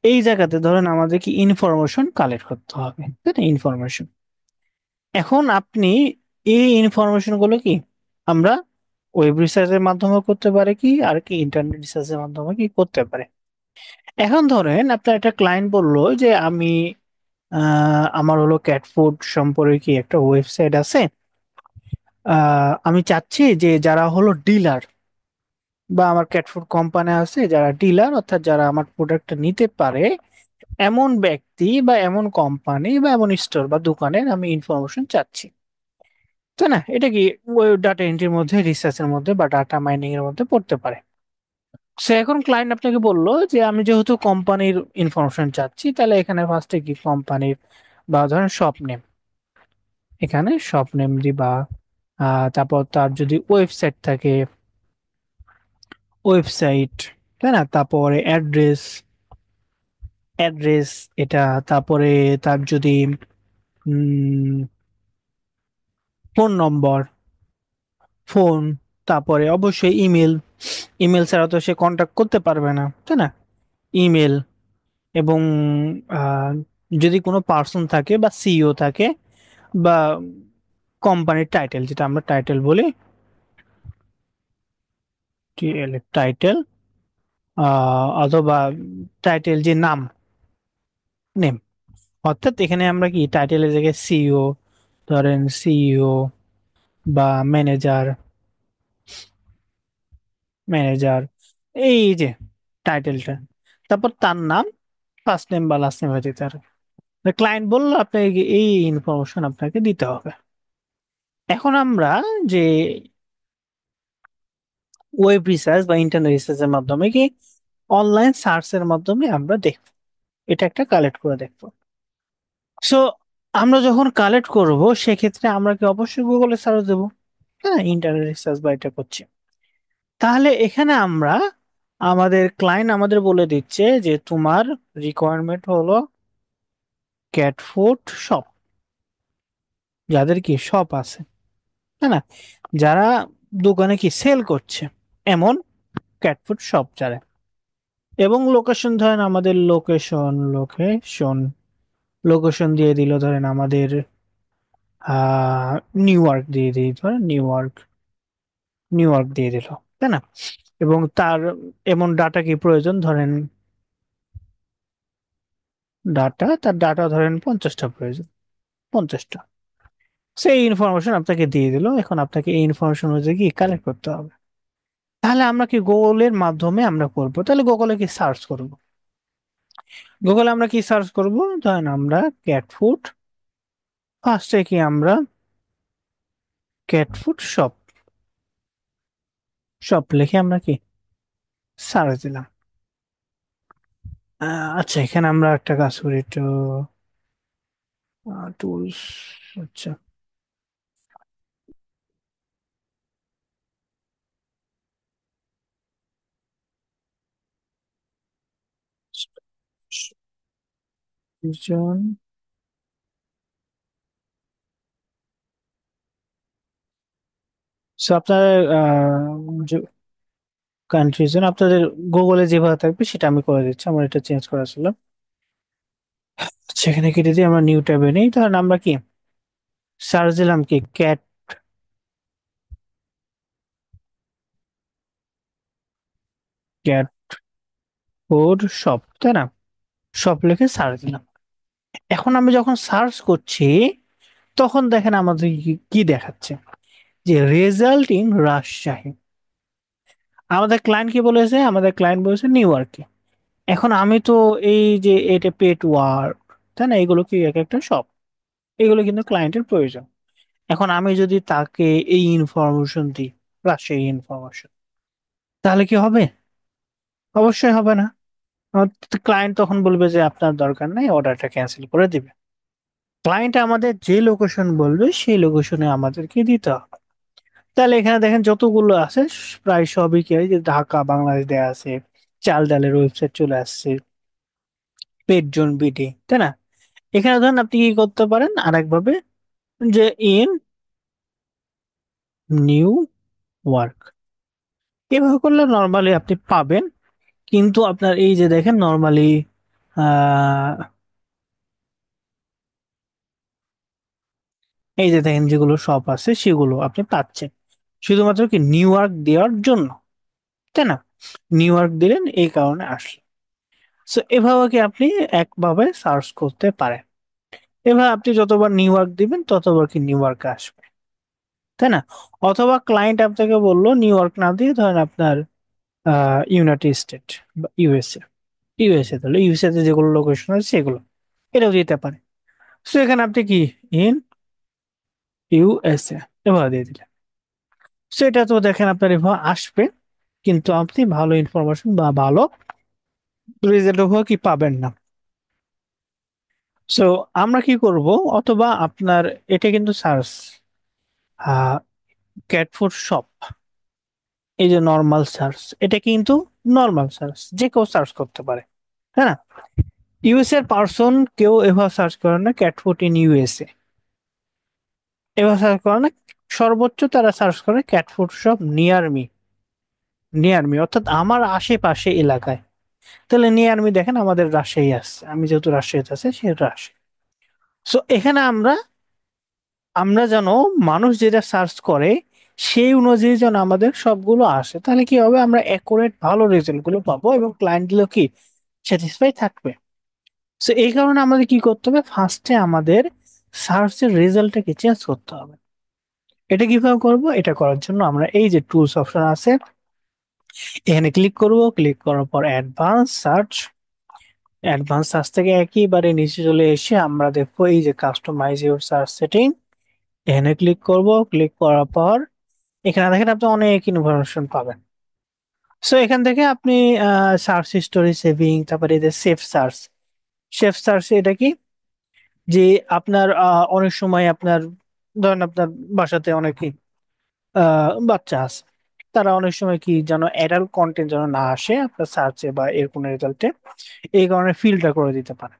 A: এই জায়গাতে ধরেন আমাদের কি ইনফরমেশন কালেক্ট করতে হবে, তাই না? ইনফরমেশন। এখন আপনি এই ইনফরমেশন গুলো কি আমরা ওয়েব রিসার্চের মাধ্যমে করতে পারে কি, আর কি ইন্টারনেট রিসার্চের মাধ্যমে কি করতে পারে। এখন ধরেন আপনার একটা ক্লায়েন্ট বললো যে আমি আমার হলো ক্যাট ফুড সম্পর্কে একটা ওয়েবসাইট আছে। আমি চাচ্ছি যে যারা হলো ডিলার বা আমার ক্যাট ফুড কোম্পানি আছে যারা ডিলার, অর্থাৎ যারা আমার প্রোডাক্টটা নিতে পারে, এমন ব্যক্তি বা এমন কোম্পানি বা এমন স্টোর বা দোকানের আমি ইনফরমেশন চাচ্ছি, তাই না? এটা কি ওই ডাটা এন্ট্রির মধ্যে, রিসার্চের মধ্যে বা ডাটা মাইনিং এর মধ্যে পড়তে পারে। সে এখন ক্লায়েন্ট আপনাকে বললো যে আমি যেহেতু কোম্পানির ইনফরমেশন চাচ্ছি, তাহলে এখানে ফার্স্টে কি কোম্পানির বা ধরেন শপ নেম, এখানে শপ নেম দিবা। তারপর তার যদি ওয়েবসাইট থাকে, ওয়েবসাইট, তাই না? তারপরে অ্যাড্রেস এটা। তারপরে তার যদি ফোন নম্বর, ফোন, তারপরে অবশ্যই ইমেল। ইমেল ছাড়া তো সে কন্টাক্ট করতে পারবে না, তাই না? ইমেল এবং আহ, যদি কোনো পার্সন থাকে বা সিইও থাকে বা কোম্পানির টাইটেল, যেটা আমরা টাইটেল বলি, টাইটেল, অথবা টাইটেল যে নাম, নেম। অর্থাৎ এখানে আমরা কি টাইটেলের জায়গায় সিইও, ধরেন সিইও বা ম্যানেজার, ম্যানেজার, এই যে টাইটেলটা। তারপর তার নাম, ফার্স্ট নেম বা লাস্ট নেম হয়ে যেতে পারে। ক্লায়েন্ট বললো আপনাকে এই ইনফরমেশন আপনাকে দিতে হবে। এখন আমরা যে ওয়েব রিসার্চ বা ইন্টারনেট রিসার্চের মাধ্যমে কি অনলাইন সার্চের মাধ্যমে আমরা দেখবো, এটা একটা কালেক্ট করে দেখবো। সো আমরা যখন কালেক্ট করব সেক্ষেত্রে আমরা কি অবশ্যই গুগলে সার্চ দেবো, হ্যাঁ, ইন্টারনেট রিসার্চ বা এটা করছি। তাহলে এখানে আমরা আমাদের ক্লায়েন্ট আমাদের বলে দিচ্ছে যে তোমার রিকোয়ারমেন্ট হলো ক্যাট ফুড শপ, যাদের কি শপ আছে, তাই না? যারা দোকানে কি সেল করছে, এমন ক্যাট ফুড শপ যারা। এবং লোকেশন ধরেন আমাদের লোকেশন দিয়ে দিল ধরেন আমাদের নিউ ইয়র্ক দিয়ে দিই, ধরেন নিউ ইয়র্ক দিয়ে দিল, তাই না? এবং তার এমন ডাটা কি প্রয়োজন, ধরেন তার ডাটা ধরেন 50টা প্রয়োজন, 50টা। সেই ইনফরমেশন আপনাকে দিয়ে দিল। এখন আপনাকে এই ইনফরমেশন অনুযায়ী কি কালেক্ট করতে হবে। তাহলে আমরা কি গুগলের মাধ্যমে আমরা করবো, তাহলে গুগলে কি সার্চ করব। গুগলে আমরা কি সার্চ করব, ধরেন আমরা ক্যাট ফুড, ফার্স্টে কি আমরা ক্যাট ফুড শপ, শপ লিখে আমরা কি সার্চ দিলাম। আচ্ছা, এখানে আমরা একটা কাজ করি একটু। টুলস, আচ্ছা। Region. So আপনার কান্ট্রি জন্য আপনাদের গুগলে যেভাবে থাকবে সেটা আমি করে দিচ্ছি, আমার এটা চেঞ্জ করা ছিল। সেখানে কেটে দিয়ে আমরা নিউ ট্যাবে নেই, ধরেন আমরা কি সার্চ দিলাম কি ক্যাট, ক্যাট ফুড শপ, তাই না? শপ লিখে সার্চ দিলাম। এখন আমি যখন সার্চ করছি তখন দেখেন আমাদের কি কি দেখাচ্ছে, যে রেজাল্ট ইন রাজশাহী। আমাদের ক্লায়েন্ট কি বলেছে? আমাদের ক্লায়েন্ট বলেছে নিউ ইয়র্কে। এখন আমি তো এই যে এটা পেট ওয়ার্ক, তাই না, এগুলো কি এক একটা শপ, এগুলো কিন্তু ক্লায়েন্টের প্রয়োজন। এখন আমি যদি তাকে এই ইনফরমেশন দিই, রাজশাহী ইনফরমেশন, তাহলে কি হবে? অবশ্যই হবে না। ক্লায়েন্ট তখন বলবে যে আপনার দরকার নাই, অর্ডারটা ক্যান্সেল করে দিবে। ক্লায়েন্ট আমাদের যে লোকেশন বলবে সেই লোকেশনে আমাদেরকে দিতে হবে। তাহলে এখানে দেখেন যতগুলো আছে প্রায় সবই কি হয়, যে ঢাকা বাংলাদেশ দেয়া আছে, চাল ডালের ওয়েবসাইট চলে আসছে, পেট জোন বিডি, তাই না? এখানে ধরেন আপনি কি করতে পারেন আরেকভাবে, যে ইন নিউ ওয়ার্ক, এভাবে করলে নর্মালি আপনি পাবেন। কিন্তু আপনার এই যে দেখেন নর্মালি আহ এই যে দেখেন যেগুলো শপ আছে সেগুলো আপনি পাচ্ছেন শুধুমাত্র কি নিউ ইয়র্ক দেওয়ার জন্য, তাই না? নিউ ইয়র্ক দিলেন এই কারণে আসলো। সো এভাবে কি আপনি একভাবে সার্চ করতে পারেন। এভাবে আপনি যতবার নিউ ইয়র্ক দিবেন ততবার কি নিউ ইয়র্ক আসবে, তাই না? অথবা ক্লায়েন্ট আপনাকে বললো নিউ ইয়র্ক না দিয়ে ধরেন আপনার ইউনাইটেড স্টেট বা ইউএসএ, ইউএসএ তাহলে ইউএসএ তে যেগুলো লোকেশন আছে সেগুলো এটাও দিতে পারে। সো এখানে আপনি কি ইন ইউএসএ এভাবে দিয়ে দিলেন। সো এটা তো দেখেন আপনার এভাবে আসবে, কিন্তু আপনি ভালো ইনফরমেশন বা ভালো রেজাল্ট ওভাবে কি পাবেন না। সো আমরা কি করব, অথবা আপনার এটা কিন্তু সার্চ ক্যাট ফুড শপ, এই যে নর্মাল সার্চ, এটা কিন্তু নর্মাল সার্চ যে কেউ সার্চ করতে পারে, তাই না? ইউএস এর পার্সন কেউ এভাবে সার্চ করে না ক্যাট ফুড ইন ইউএসএ, এভাবে সার্চ করে না। সর্বোচ্চ তারা সার্চ করে cat food shop near me, near me অর্থাৎ আমার আশেপাশে এলাকায়। তাহলে নিয়ার মি দেখেন আমাদের রাজশাহী আসছে, আমি যেহেতু রাজশাহীতে আছে সেহেতু রাজশাহী। সো এখানে আমরা আমরা যেন মানুষ যেটা সার্চ করে সেই অনুযায়ী যেন আমাদের সবগুলো আসে, তাহলে কি হবে, আমরা অ্যাকুরেট ভালো রেজাল্ট গুলো পাবো এবং ক্লায়েন্ট গুলো কি স্যাটিসফাই থাকবে। সো এই কারণে আমাদের কি করতে হবে, ফার্স্টে আমাদের সার্চের রেজাল্টটাকে চেঞ্জ করতে হবে। এটা কিভাবে করব? এটা করার জন্য আমরা এই যে টুলস অপশন আছে এখানে ক্লিক করব, ক্লিক করার পর অ্যাডভান্স সার্চ, অ্যাডভান্স সার্চ থেকে একেবারে নিচে চলে এসে আমরা দেখবো এই যে কাস্টমাইজ ইউর সার্চ সেটিং, এখানে ক্লিক করব। ক্লিক করার পর এখানে দেখেন আপনি অনেক ইনফরমেশন পাবেন। সো এখান থেকে আপনি সার্চ হিস্টোরি সেভিং, তারপরে এদের সেফ সার্চ, সেফ সার্চ এটা কি, যে আপনার অনেক সময় আপনার ধরেন আপনার বাসাতে অনেকে বাচ্চা আছে, তারা অনেক সময় কি যেন অ্যাডাল্ট কন্টেন্ট যেন না আসে আপনার সার্চে বা এর কোনো রেজাল্টে, এই কারণে ফিল্টার করে দিতে পারে।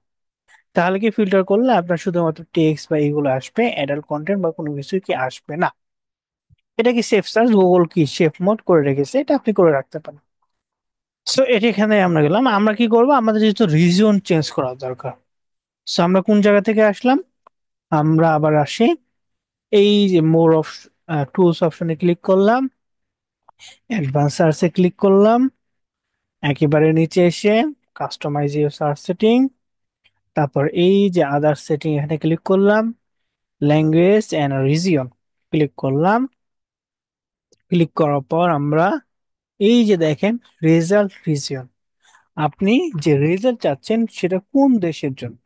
A: তাহলে কি ফিল্টার করলে আপনার শুধুমাত্র টেক্সট বা এগুলো আসবে, অ্যাডাল্ট কন্টেন্ট বা কোনো কিছু কি আসবে না। এটা কি সেফ সার্চ গুগল কি সেফ মোড করে রেখেছে, এটা আপনি করে রাখতে পারেন। সো এটি এখানে আমরা গেলাম, আমরা কি করব, আমাদের যেহেতু রিজিয়ন চেঞ্জ করা দরকার। সো আমরা কোন জায়গা থেকে আসলাম, আমরা আবার আসি এই যে মোর অফ টুলস অপশনে ক্লিক করলাম, অ্যাডভান্স সার্চে ক্লিক করলাম, একেবারে নিচে এসে কাস্টমাইজ ইউর সার্চ সেটিং, তারপর এই যে আদার সেটিং এখানে ক্লিক করলাম, ল্যাঙ্গুয়েজ এন্ড রিজিয়ন ক্লিক করলাম। ক্লিক করার পর আমরা এই যে দেখেন রেজাল্ট রিজিয়ন, আপনি যে রেজাল্ট চাচ্ছেন সেটা কোন দেশের জন্য,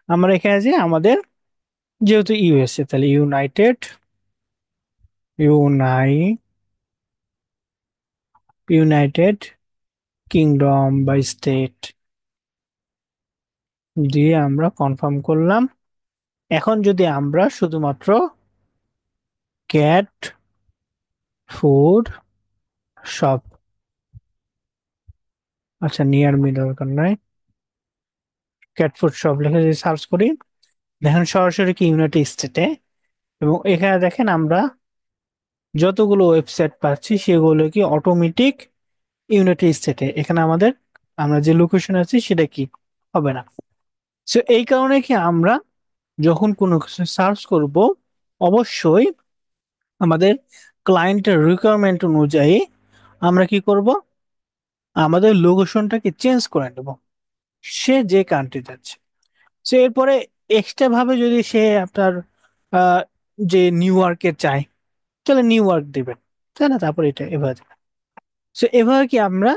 A: আমরা এখানে যে আমাদের যেহেতু ইউএসএ তাহলে ইউনাইটেড ইউনাইটেড কিংডম বা স্টেট দিয়ে আমরা কনফার্ম করলাম। এখন যদি আমরা শুধুমাত্র ক্যাট ফুড শপ, আচ্ছা নিয়ার মি দরকার নাই, ক্যাট ফুড শপ লিখে যদি সার্চ করি, দেখেন সরাসরি কি ইউনাইটেড স্টেটে। এবং এখানে দেখেন আমরা যতগুলো ওয়েবসাইট পাচ্ছি সেগুলো কি অটোমেটিক ইউনাইটেড স্টেটে। এখানে আমাদের আমরা যে লোকেশন আছি সেটা কি হবে না। সো এই কারণে কি আমরা যখন কোনো কিছু সার্চ করব অবশ্যই আমাদের ক্লায়েন্টের রিকোয়ারমেন্ট অনুযায়ী আমরা কি করব, আমাদের লোকেশনটাকে চেঞ্জ করে নেব সে যে কান্ট্রি যাচ্ছে। সো এরপরে এক্সট্রা ভাবে যদি সে আপনার আহ, যে নিউ ইয়র্কে চায়, তাহলে নিউ ইয়র্ক দিবেন, তাই না? তারপর এটা এভাবে দিবেন। সো এভাবে কি আমরা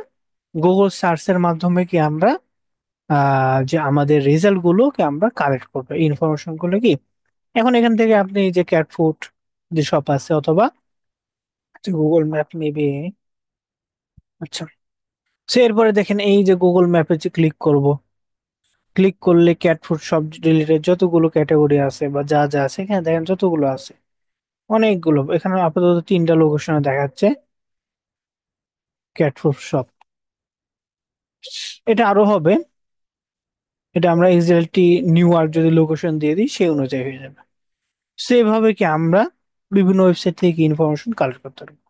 A: গুগল সার্চের মাধ্যমে কি আমরা যে আমাদের রেজাল্ট গুলোকে আমরা কালেক্ট করবো, ইনফরমেশন গুলো কি। এখন এখান থেকে আপনি যে ক্যাট ফুড যে শপ আছে, অথবা গুগল ম্যাপ মেবি, আচ্ছা। সো এরপরে দেখেন এই যে গুগল ম্যাপে যে ক্লিক করব, ক্লিক করলে ক্যাট ফুড শপ রিলেটেড যতগুলো ক্যাটাগরি আছে বা যা যা আছে এখানে দেখেন যতগুলো আছে অনেকগুলো। এখানে আপাতত 3টা লোকেশনে দেখাচ্ছে ক্যাট ফুড শপ। এটা আরো হবে, এটা আমরা এক্সাক্টলি নিউ ইয়র্ক যদি লোকেশন দিয়ে দিই সেই অনুযায়ী হয়ে যাবে। সেভাবে কি আমরা বিভিন্ন ওয়েবসাইট থেকে ইনফরমেশন কালেক্ট করতে পারবো।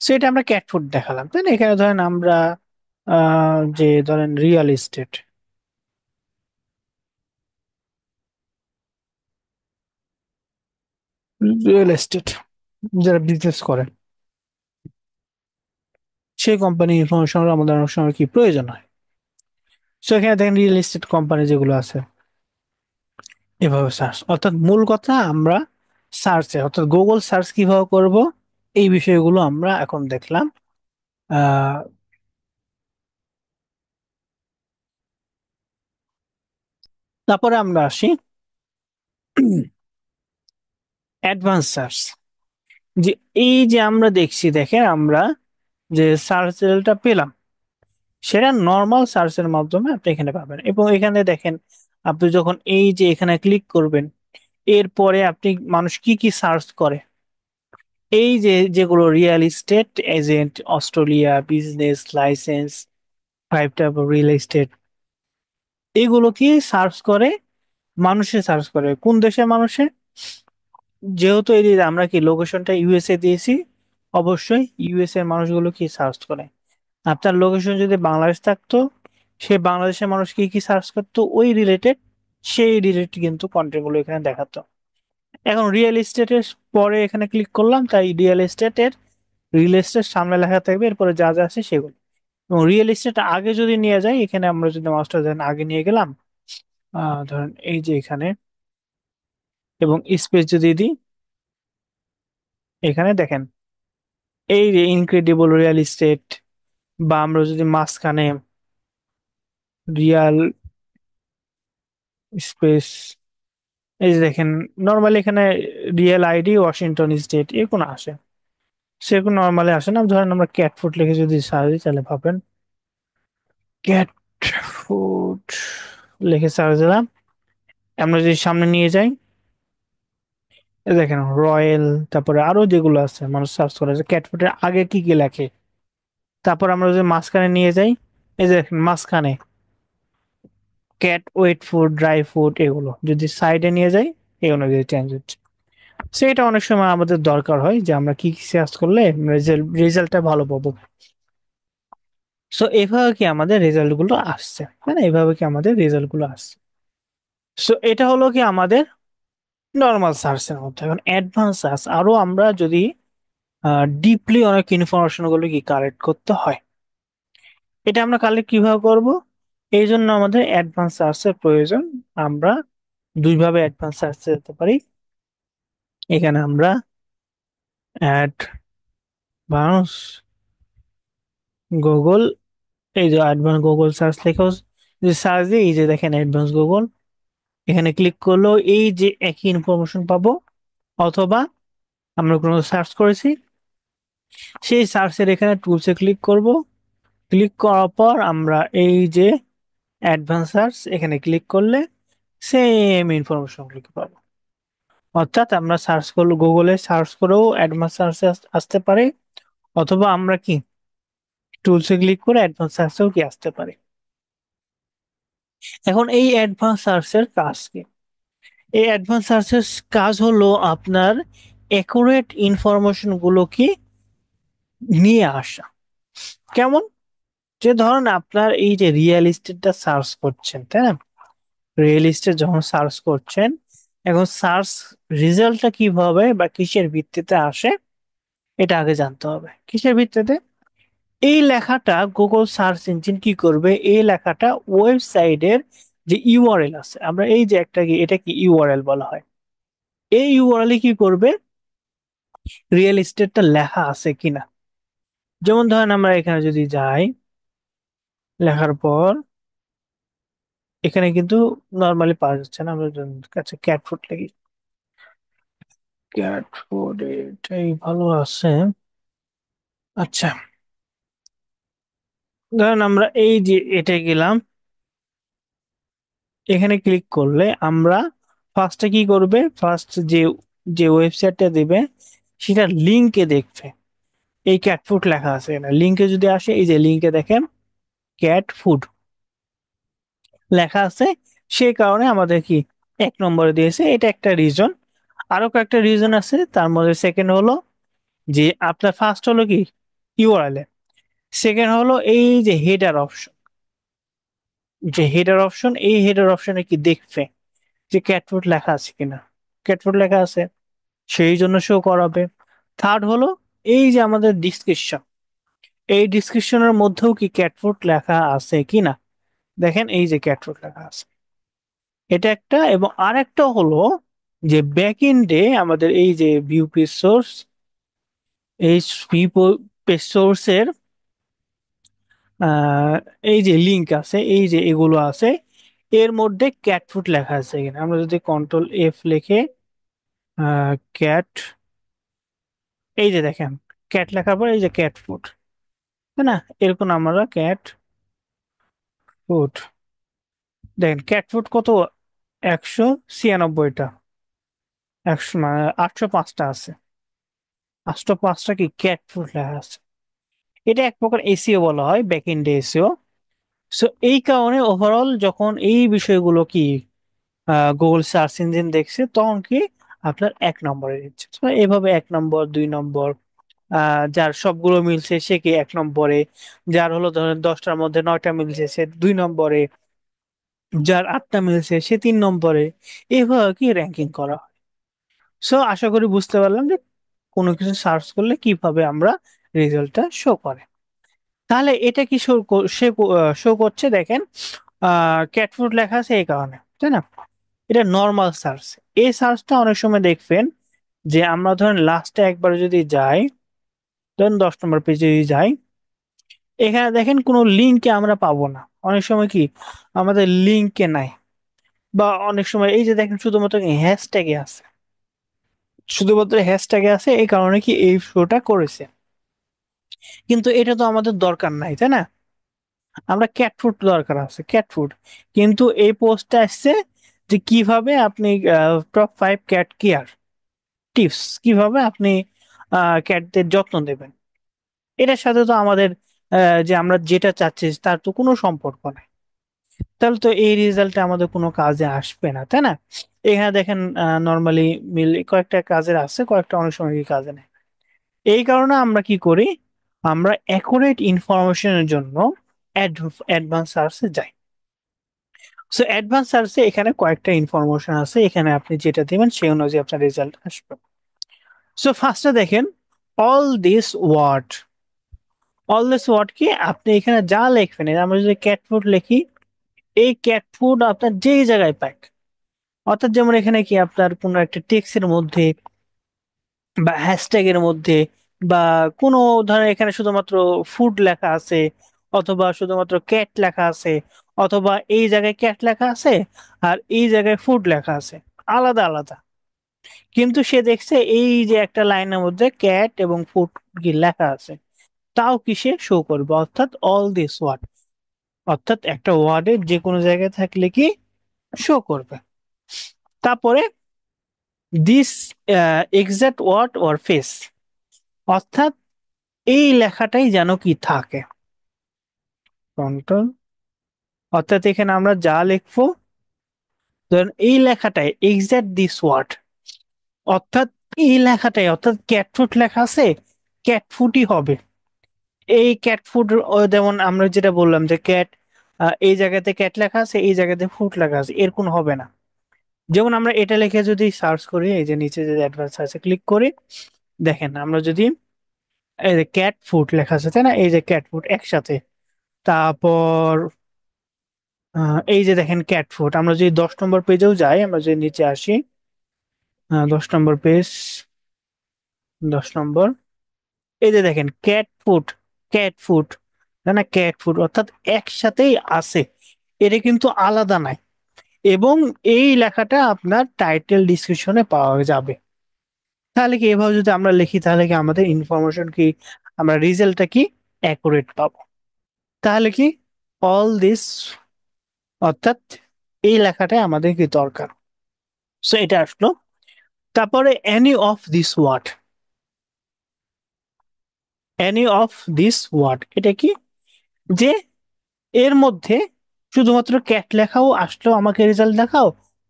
A: সেটা আমরা ক্যাট ফুড দেখালাম, তাই না? এখানে ধরেন আমরা যে ধরেন রিয়েল এস্টেট, রিয়েল এস্টেট যারা বিজনেস করে সেই কোম্পানির ইনফরমেশন আমাদের অনেক সময় কি প্রয়োজন হয়। সো এখানে দেখেন রিয়েল এস্টেট কোম্পানি যেগুলো আছে এভাবে সার্চ, অর্থাৎ মূল কথা আমরা সার্চে অর্থাৎ গুগল সার্চ কিভাবে করব এই বিষয়গুলো আমরা এখন দেখলাম। আহ তারপরে আমরা আসি অ্যাডভান্স সার্চ। যে এই যে আমরা দেখছি, দেখেন আমরা যে সার্চ রেজাল্টটা পেলাম সেটা নর্মাল সার্চের মাধ্যমে আপনি এখানে পাবেন। এবং এখানে দেখেন আপনি যখন এই যে এখানে ক্লিক করবেন, এরপরে আপনি মানুষ কি কি সার্চ করে, এই যে যেগুলো real estate agent, Australia, business licence, 5 type of real estate, এগুলো কি সার্চ করে, মানুষে সার্চ করে কোন দেশে মানুষে। যেহেতু এই যে আমরা কি লোকেশনটা ইউএসএ দিয়েছি, অবশ্যই ইউএস এর মানুষগুলো কি সার্চ করে। আপনার লোকেশন যদি বাংলাদেশ থাকতো, সে বাংলাদেশের মানুষ কি কি সার্চ করতো ওই রিলেটেড, সেই রিলেটেড কিন্তু কন্টেন্ট গুলো এখানে দেখাতো। এখন রিয়েল এস্টেটের পরে এখানে ক্লিক করলাম, তাই রিয়েল এস্টেট সামনে লেখা থাকবে, এরপরে যা যা আছে সেগুলো। এবং রিয়েল এস্টেট আগে যদি নিয়ে যাই, এখানে আমরা যদি মাস্টার ধরেন আগে নিয়ে গেলাম, ধরেন এই যে এখানে, এবং স্পেস যদি দিই, এখানে দেখেন এই যে ইনক্রেডিবল রিয়েল এস্টেট, বা আমরা যদি মাঝখানে রিয়াল স্পেস, এই যে দেখেন নর্মালি এখানে রিয়েল আইডি ওয়াশিংটন স্টেট এরকম আসে, সেরকম নর্মালি আসে না। ধরেন আমরা ক্যাট ফুড লিখে যদি সার্চ দিই তাহলে পাবেন ক্যাট ফুড লিখে সার্চ দিলাম। আমরা যদি সামনে নিয়ে যাই, এই দেখেন রয়্যাল, তারপরে আরো যেগুলো আছে মানুষ সার্চ করে যে ক্যাট ফুডের আগে কি কি লেখে। তারপর আমরা যদি মাঝখানে নিয়ে যাই, এই যে দেখেন মাঝখানে cat wet food, dry food, এগুলো যদি সাইডে নিয়ে যাই এই অনুযায়ী চেঞ্জ হচ্ছে। সেটা অনেক সময় আমাদের দরকার হয় যে আমরা কি কি সার্চ করলে রেজাল্টটা ভালো পাবো। সো এভাবে কি আমাদের রেজাল্ট গুলো আসছে, তাই না? এভাবে কি আমাদের রেজাল্ট গুলো আসছে। সো এটা হলো কি আমাদের নর্মাল সার্চের মধ্যে। এখন অ্যাডভান্স সার্চ আরো আমরা যদি ডিপলি অনেক ইনফরমেশন গুলো কি কালেক্ট করতে হয়, এটা আমরা কালেক্ট কিভাবে করব, এই জন্য আমাদের অ্যাডভান্স সার্চের প্রয়োজন। আমরা দুইভাবে অ্যাডভান্স সার্চে যেতে পারি। এখানে আমরা অ্যাডভান্স গুগল, এই যে অ্যাডভান্স গুগল সার্চ লেখা যে সার্চ দিয়ে এই যে দেখেন অ্যাডভান্স গুগল, এখানে ক্লিক করলেও এই যে একই ইনফরমেশন পাবো। অথবা আমরা কোনো সার্চ করেছি, সেই সার্চের এখানে টুলসে ক্লিক করব, ক্লিক করার পর আমরা এই যে অ্যাডভান্স সার্চ এখানে ক্লিক করলে সেম ইনফরমেশন গুলো পাবো। অর্থাৎ আমরা সার্চ করলে গুগলে সার্চ করেও অ্যাডভান্স সার্চে আসতে পারে, অথবা আমরা কি টুলসে ক্লিক করে অ্যাডভান্স সার্চেও কি আসতে পারে। এখন এই অ্যাডভান্স সার্চের কাজ কি? এই অ্যাডভান্স সার্চের কাজ হলো আপনার অ্যাকুরেট ইনফরমেশন গুলো কি নিয়ে আসা। কেমন? যে ধরুন আপনার এই যে রিয়েল এস্টেটটা সার্চ করছেন, তাই না? রিয়েল এস্টেট যখন সার্চ করছেন, এখন সার্চ রেজাল্টটা কিভাবে বা কিসের ভিত্তিতে আসে এটা আগে জানতে হবে। কিসের ভিত্তিতে? এই লেখাটা গুগল সার্চ ইঞ্জিন কি করবে, এই লেখাটা ওয়েবসাইটের যে ইউআরএল আছে, আমরা এই যে একটা কি, এটা কি ইউআরএল বলা হয়, এই ইউআরএল কি করবে, রিয়েল এস্টেটটা লেখা আছে কিনা। যেমন ধরেন আমরা এখানে যদি যাই, লেখার পর এখানে কিন্তু নর্মালি পাওয়া যাচ্ছে না, আমরা কাছে ক্যাট ফুড লিখি, ক্যাট ফুড এটাই ভালো আছে। আচ্ছা, ধরেন আমরা এই যে এটা গেলাম, এখানে ক্লিক করলে আমরা ফার্স্টে কি করবে, ফার্স্ট যে যে ওয়েবসাইটটা দিবে সেটা লিংকে দেখবে এই ক্যাট ফুড লেখা আছে না, লিংকে যদি আসে, এই যে লিংকে দেখেন ক্যাট ফুড লেখা আছে, সেই কারণে আমাদের কি 1 নম্বরে দিয়েছে, এটা একটা রিজন। আরো কয়েকটা রিজন আছে, তার মধ্যে সেকেন্ড হলো যে আপনার ফার্স্ট হলো কি ইউআরএল, সেকেন্ড হলো এই যে হেডার অপশন, যে হেডার অপশন, এই হেডার অপশনে কি দেখবে যে ক্যাটফুড লেখা আছে কিনা, ক্যাটফুড লেখা আছে সেই জন্য শো করাবে। থার্ড হলো এই যে আমাদের ডিসক্রিপশন, এই ডিসক্রিপশনের মধ্যেও কি ক্যাটফুড লেখা আছে কিনা, দেখেন এই যে ক্যাটফুড লেখা আছে, এটা একটা। এবং আরেকটা হলো যে ব্যাক এন্ডে আমাদের এই যে ভিউ পেজ সোর্স, এই ভিউ পেজ সোর্সের আহ এই যে লিংক আছে, এই যে এগুলো আছে, এর মধ্যে ক্যাট ফুড লেখা আছে কিনা। আমরা যদি কন্ট্রোল এফ লিখে ক্যাট, এই যে দেখেন ক্যাট লেখার পর এই যে ক্যাট ফুড, তাই না, এরকম আমরা ক্যাট ফুড, দেখেন ক্যাট ফুড কত, 196টা, 805টা আছে, 805টা কি ক্যাট ফুড লেখা আছে। এটা এক প্রকার এসিও বলা হয়, ব্যাক এন্ড এসিও। সো এই কারণে ওভারঅল যখন এই বিষয়গুলো কি গুগল সার্চ ইঞ্জিন দেখছে, তখন কি আপনার 1 নম্বরে দিচ্ছে। তো এভাবে 1 নম্বর, 2 নম্বর, যার সবগুলো মিলছে সে কি 1 নম্বরে, যার হলো ধরেন 10টার মধ্যে 9টা মিলছে সে 2 নম্বরে, যার 8টা মিলছে সে 3 নম্বরে, এভাবে কি র্যাঙ্কিং করা হয়। সো আশা করি বুঝতে পারলাম যে কোনো কিছু সার্চ করলে কিভাবে আমরা রেজাল্টটা শো করে। তাহলে এটা কি শো, সে শো করছে দেখেন ক্যাট ফুড লেখা আছে এই কারণে, তাই না? এটা নর্মাল সার্চ। এই সার্চটা অনেক সময় দেখবেন যে আমরা ধরেন লাস্টে একবার যদি যাই, ধরেন 10 নম্বর পেজে যদি যাই, এখানে দেখেন কোনো লিঙ্কে আমরা পাবো না, অনেক সময় কি আমাদের লিঙ্কে নাই, বা অনেক সময় এই যে দেখেন শুধুমাত্র হ্যাশট্যাগে আছে, শুধুমাত্র হ্যাশট্যাগে আছে, এই কারণে কি এই শোটা করেছে। কিন্তু এটা তো আমাদের দরকার নাই, তাই না? আমরা ক্যাট ফুড দরকার আছে, ক্যাট ফুড। কিন্তু এই পোস্টটা আসছে যে কিভাবে আপনি টপ 5 ক্যাট কেয়ার টিপস, কিভাবে আপনি ক্যাটদের যত্ন নেবেন, এটার সাথে তো আমাদের যে আমরা যেটা চাচ্ছি তার তো কোনো সম্পর্ক নাই। তাহলে তো এই রেজাল্টটা আমাদের কোনো কাজে আসবে না, তাই না? এখানে দেখেন নর্মালি মিল কয়েকটা কাজের আছে, কয়েকটা অনেক সময় কি কাজে নেই। এই কারণে আমরা কি করি, আমরা অ্যাকুরেট ইনফরমেশনের জন্য অ্যাডভান্স সার্চে যাই। সো অ্যাডভান্স সার্চে এখানে কয়েকটা ইনফরমেশন আছে, এখানে আপনি যেটা দিবেন সেই অনুযায়ী আপনার রেজাল্ট আসবে। সো ফার্স্টে দেখেন all this word, all this word কি আপনি এখানে যা লিখবেন, এই আমরা যদি ক্যাট ফুড লিখি, এই ক্যাট ফুড আপনার যেই জায়গায় পাক, অর্থাৎ যেমন এখানে কি আপনার কোনো একটা টেক্সটের মধ্যে বা হ্যাশট্যাগ এর মধ্যে, বা কোনো ধরেন এখানে শুধুমাত্র ফুড লেখা আছে, অথবা শুধুমাত্র ক্যাট লেখা আছে, অথবা এই জায়গায় ক্যাট লেখা আছে আর এই জায়গায় ফুড লেখা আছে, আলাদা আলাদা। কিন্তু সে দেখছে এই যে একটা লাইনের মধ্যে ক্যাট এবং ফুড কি লেখা আছে, তাও কি সে শো করবে, অর্থাৎ অল দিস ওয়ার্ড, অর্থাৎ একটা ওয়ার্ডের যে কোনো জায়গায় থাকলে কি শো করবে। তারপরে this exact word or phrase, অর্থাৎ এই লেখাটাই যেন কি থাকে। কন্ট্রোল, অর্থাৎ এখানে আমরা যা লিখবো, ধরেন এই লেখাটাই এক্সাক্ট দিস ওয়ার্ড, অর্থাৎ এই লেখাটাই, অর্থাৎ ক্যাটফুট লেখা আছে, ক্যাটফুটই হবে। এই ক্যাটফুট, যেমন আমরা যেটা বললাম যে ক্যাট, এই জায়গাতে ক্যাট লেখা আছে, এই জায়গাতে ফুট লেখা আছে, এরকম হবে না। যেমন আমরা এটা লিখে যদি সার্চ করি, এই যে নিচে যে অ্যাডভান্স আছে ক্লিক করি, দেখেন আমরা যদি এই যে ক্যাট ফুড লেখা আছে তাই না, এই যে ক্যাট ফুড একসাথে, তারপর এই যে দেখেন ক্যাট ফুড, আমরা যদি 10 নম্বর পেজেও যাই, আমরা যদি নিচে আসি, 10 নম্বর পেজ, 10 নম্বর, এই যে দেখেন ক্যাট ফুড, ক্যাট ফুড, তাই না, ক্যাট ফুড অর্থাৎ একসাথেই আছে, এটা কিন্তু আলাদা নাই। এবং এই লেখাটা আপনার টাইটেল ডিসক্রিপশনে পাওয়া যাবে। তাহলে কি এভাবে যদি আমরা লিখি, তাহলে কি আমাদের ইনফরমেশন কি, আমরা রেজাল্টটা কি অ্যাকুরেট পাবো। তাহলে কি অল দিস, অর্থাৎ এই লেখাটাই আমাদের কি দরকার। সো এটা আসলো। তারপরে any of this word, any of this word এটা কি, যে এর মধ্যে শুধুমাত্র ক্যাট লেখাও আসলেও আমাকে রেজাল্ট দেখাও,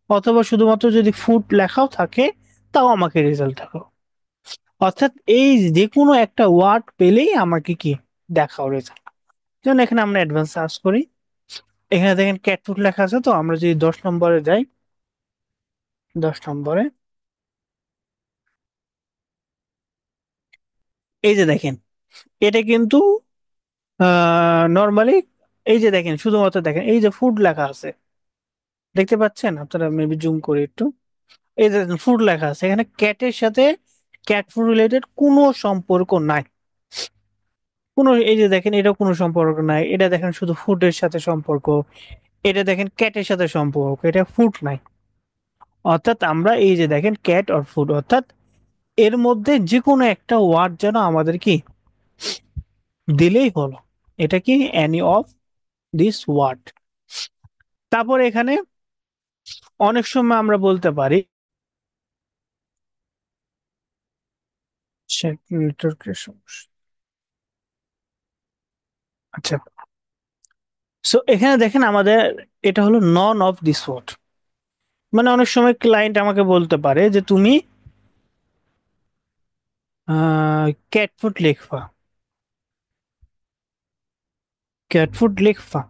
A: অথবা শুধুমাত্র যদি ফুড লেখাও থাকে তাও আমাকে রেজাল্ট দেখাও। অর্থাৎ এই যে কোনো একটা ওয়ার্ড পেলেই আমাকে কি দেখাও রেজাল্ট। যেমন এখানে আমরা অ্যাডভান্স সার্চ করি, এখানে দেখেন ক্যাট ফুড লেখা আছে, তো আমরা যদি 10 নম্বরে যাই, 10 নম্বরে এই যে দেখেন, এটা কিন্তু নর্মালি, এই যে দেখেন শুধুমাত্র দেখেন এই যে ফুড লেখা আছে, দেখতে পাচ্ছেন আপনারা, মেবি জুম করে একটু, এই যে ফুড লেখা আছে, এখানে ক্যাটের সাথে ক্যাট ফুড রিলেটেড কোনো সম্পর্ক নাই। কোনো, এই যে দেখেন এটা কোনো সম্পর্ক নাই, এটা দেখেন শুধু ফুডের সাথে সম্পর্ক, এটা দেখেন ক্যাটের সাথে সম্পর্ক, এটা ফুড নাই। অর্থাৎ আমরা এই যে দেখেন ক্যাট অর ফুড, অর্থাৎ এর মধ্যে যে কোনো একটা ওয়ার্ড যেন আমাদের কি দিলেই হলো। এটা কি এনি অফ দিস ওয়ার্ড। তারপর এখানে অনেক সময় আমরা বলতে পারি, নেটওয়ার্কের সমস্যা, আচ্ছা। সো এখানে দেখেন আমাদের এটা হলো নন অফ দিস ওয়ার্ড, মানে অনেক সময় ক্লায়েন্ট আমাকে বলতে পারে যে তুমি ক্যাটফুট লিখবা, ক্যাটফুট লিখবা,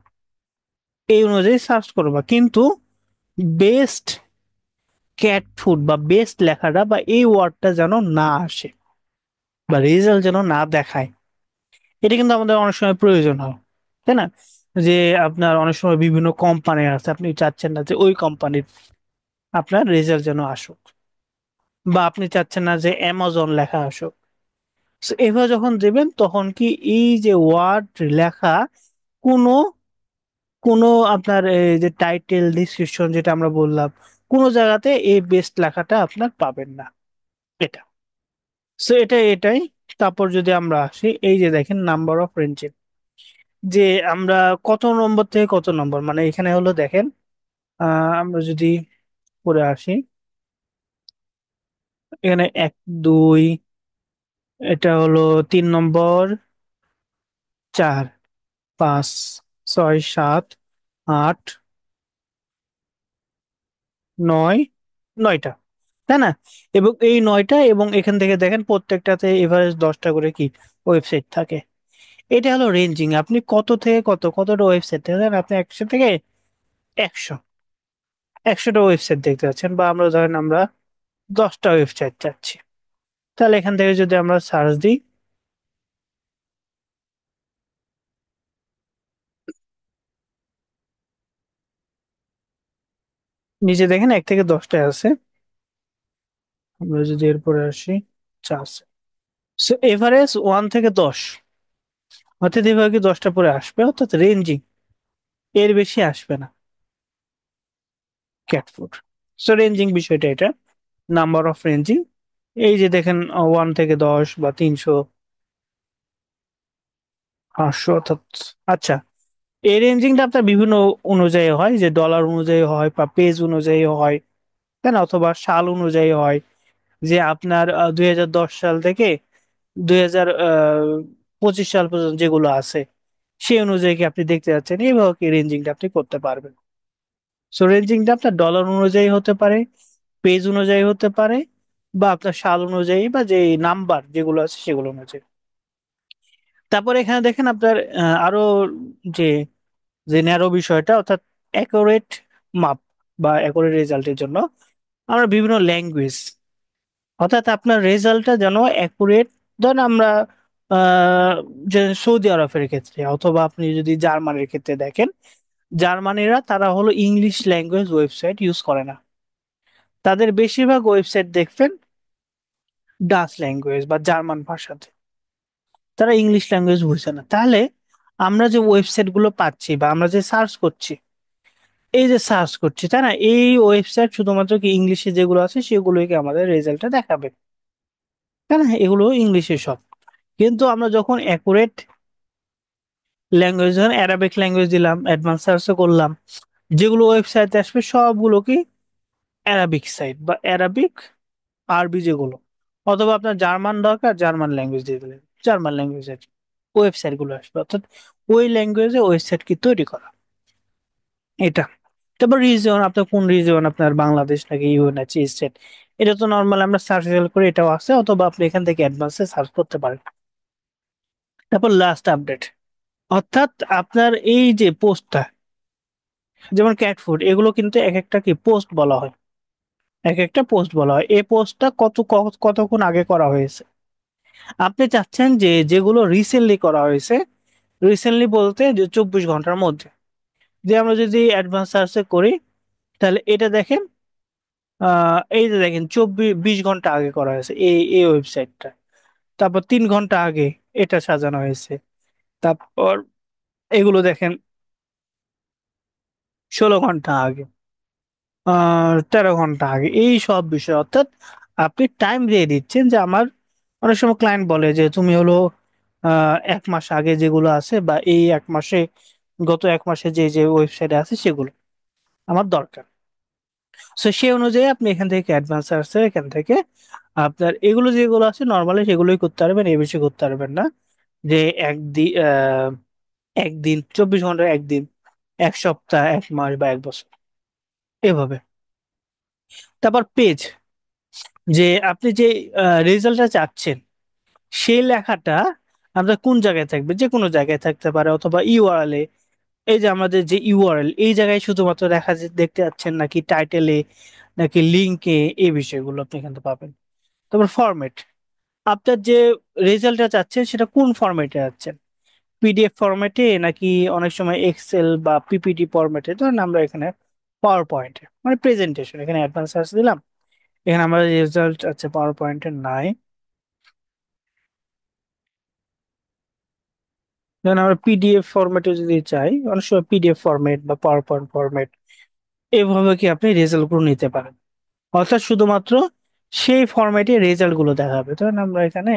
A: এই অনুযায়ী সার্চ করবা, কিন্তু বেস্ট ক্যাট ফুড বা বেস্ট লেখাটা বা এই ওয়ার্ডটা যেন না আসে, বা রেজাল্ট যেন না দেখায়। এটা কিন্তু আমাদের অনেক সময় প্রয়োজন হয়, তাই না? যে আপনার অনেক সময় বিভিন্ন কোম্পানি আছে, আপনি চাচ্ছেন না যে ওই কোম্পানির আপনার রেজাল্ট যেন আসুক, বা আপনি চাচ্ছেন না যে অ্যামাজন লেখা আসুক। So এভাবে যখন দেবেন তখন কি এই যে ওয়ার্ড লেখা, কোনো কোনো আপনার এই যে টাইটেল ডিসক্রিপশন যেটা আমরা বললাম, কোনো জায়গাতে এই বেস্ট লেখাটা আপনার পাবেন না, এটা। সো এটাই। তারপর যদি আমরা আসি, এই যে দেখেন নাম্বার অফ রেঞ্জেস, যে আমরা কত নম্বর থেকে কত নম্বর, মানে এখানে হলো দেখেন, আমরা যদি করে আসি, এখানে 1 2, এটা হলো 3 নম্বর, 4 5 6 7 8 9, 9টা, তাই না? এবং এই 9টা, এবং এখান থেকে দেখেন প্রত্যেকটাতে এভারেজ 10টা করে কি ওয়েবসাইট থাকে। এটা হলো রেঞ্জিং, আপনি কত থেকে কত, কতটা ওয়েবসাইট দেখেন, আপনি 100 থেকে 100, 100টা ওয়েবসাইট দেখতে পাচ্ছেন, বা আমরা ধরেন আমরা 10টা ওয়েবসাইট চাচ্ছি, তাহলে এখান থেকে যদি আমরা সার্চ দিই, নিচে দেখেন 1 থেকে 10টা আছে। আমরা যদি এরপরে আসি, 4, সো এভারেজ 1 থেকে 10, অর্থাৎ এভাবে কি 10টা পরে আসবে, অর্থাৎ রেঞ্জিং, এর বেশি আসবে না ক্যাট ফুড। সো রেঞ্জিং বিষয়টা এটা, নাম্বার অফ রেঞ্জিং, এই যে দেখেন 1 থেকে 10 বা 300, 500, অর্থাৎ, আচ্ছা, এই রেঞ্জিংটা আপনার বিভিন্ন অনুযায়ী হয়, যে ডলার অনুযায়ী হয় বা পেজ অনুযায়ী হয়, তাই না? অথবা সাল অনুযায়ী হয়, যে আপনার 2010 সাল থেকে 2025 সাল পর্যন্ত যেগুলো আছে সেই অনুযায়ী কি আপনি দেখতে যাচ্ছেন, এইভাবে কি রেঞ্জিংটা আপনি করতে পারবেন। সো রেঞ্জিংটা আপনার ডলার অনুযায়ী হতে পারে, পেজ অনুযায়ী হতে পারে, বা আপনার সাল অনুযায়ী, বা যে নাম্বার যেগুলো আছে সেগুলো অনুযায়ী। তারপরে এখানে দেখেন আপনার আরো যে যে ন্যারো বিষয়টা, অর্থাৎ অ্যাকুরেট মাপ বা অ্যাকুরেট রেজাল্টের জন্য আমরা বিভিন্ন ল্যাঙ্গুয়েজ, অর্থাৎ আপনার রেজাল্টটা যেন অ্যাকুরেট। ধরেন আমরা আহ, যে সৌদি আরবের ক্ষেত্রে অথবা আপনি যদি জার্মানির ক্ষেত্রে দেখেন, জার্মানিরা তারা হলো ইংলিশ ল্যাঙ্গুয়েজ ওয়েবসাইট ইউজ করে না। তাদের বেশিরভাগ ওয়েবসাইট দেখবেন ডাচ ল্যাঙ্গুয়েজ বা জার্মান ভাষাতে, তারা ইংলিশ ল্যাঙ্গুয়েজ বুঝে না। তাহলে আমরা যে ওয়েবসাইট গুলো পাচ্ছি বা আমরা যে সার্চ করছি, এই যে সার্চ করছি তাই না, এই ওয়েবসাইট শুধুমাত্র কি ইংলিশে যেগুলো আছে সেগুলোকে আমাদের রেজাল্টটা দেখাবে, তাই না? এগুলো ইংলিশে সব। কিন্তু আমরা যখন অ্যাকুরেট ল্যাঙ্গুয়েজ, ধরেন অ্যারাবিক ল্যাঙ্গুয়েজ দিলাম, অ্যাডভান্স সার্চও করলাম, যেগুলো ওয়েবসাইটে আসবে সবগুলো কি অ্যারাবিক সাইট বা অ্যারাবিক আরবি যেগুলো। অথবা আপনার জার্মান দরকার, জার্মান ল্যাঙ্গুয়েজ দিয়ে দিলেন, জার্মান ল্যাঙ্গুয়েজের ওয়েবসাইট গুলো আসবে। অর্থাৎ ওই ল্যাঙ্গুয়েজে ওয়েবসাইট কি তৈরি করা, এটা। তারপর রিজিয়ন, আপনার কোন রিজিয়ন, আপনার বাংলাদেশ নাকি ইউএনএচসি স্টেট, এটা তো নর্মাল আমরা সার্চ রেজাল্ট করে এটাও আছে, অথবা আপনি এখান থেকে অ্যাডভান্সে সার্চ করতে পারেন। তারপর লাস্ট আপডেট, অর্থাৎ আপনার এই যে পোস্টটা, যেমন ক্যাট ফুড, এগুলো কিন্তু এক একটা কি পোস্ট বলা হয়, এক একটা পোস্ট বলা হয়। এই পোস্টটা কতক্ষণ আগে করা হয়েছে। আপনি চাচ্ছেন যে যেগুলো রিসেন্টলি করা হয়েছে, রিসেন্টলি বলতে যে 24 ঘন্টার মধ্যে, যে আমরা যদি অ্যাডভান্স সার্চে করি, তাহলে এটা দেখেন, এই যে দেখেন 20 ঘন্টা আগে করা হয়েছে এই এই ওয়েবসাইটটা। তারপর 3 ঘন্টা আগে এটা সাজানো হয়েছে। তারপর এগুলো দেখেন 16 ঘন্টা আগে, 13 ঘন্টা আগে, এই সব বিষয়। অর্থাৎ আপনি টাইম দিয়ে দিচ্ছেন যে আমার, অনেক সময় ক্লায়েন্ট বলে যে তুমি হলো 1 মাস আগে যেগুলো আছে, বা এই 1 মাসে, গত 1 মাসে যে যে ওয়েবসাইট আছে সেগুলো আমার দরকার। সো সেই অনুযায়ী আপনি এখান থেকে অ্যাডভান্স আছে, এখান থেকে আপনার এগুলো যেগুলো আছে নর্মালি সেগুলোই করতে পারবেন, এর বেশি করতে পারবেন না। যে একদিন, একদিন, 24 ঘন্টা, একদিন, 1 সপ্তাহ, 1 মাস বা 1 বছর, এভাবে। তারপর পেজ, যে আপনি যে রেজাল্টটা চাচ্ছেন সেই লেখাটা আপনার কোন জায়গায় থাকবে, যে কোনো জায়গায় থাকতে পারে, অথবা ইউআরএল এ, এই যে আমাদের যে ইউআরএল, এই জায়গায় শুধুমাত্র দেখতে যাচ্ছেন নাকি টাইটেলে, নাকি লিঙ্কে, এই বিষয়গুলো আপনি এখানে পাবেন। তারপর ফরম্যাট, আপনার যে রেজাল্টটা চাচ্ছেন সেটা কোন ফরম্যাটে যাচ্ছেন, পিডিএফ ফরম্যাটে নাকি অনেক সময় এক্সেল বা পিপিটি ফরম্যাটে। ধরেন আমরা এখানে পাওয়ার পয়েন্টে, মানে প্রেজেন্টেশন, এখানে অ্যাডভান্স সার্চ দিলাম, এখানে আমরা রেজাল্ট আছে পাওয়ার পয়েন্টে নাই, যেমন আমরা পিডিএফ ফরম্যাটে যদি চাই, অনেক সময় পিডিএফ ফরম্যাট বা পাওয়ার পয়েন্ট ফরম্যাট, এভাবে কি আপনি রেজাল্ট গুলো নিতে পারেন। অর্থাৎ শুধুমাত্র সেই ফরম্যাটে রেজাল্ট গুলো দেখাবে। ধরেন আমরা এখানে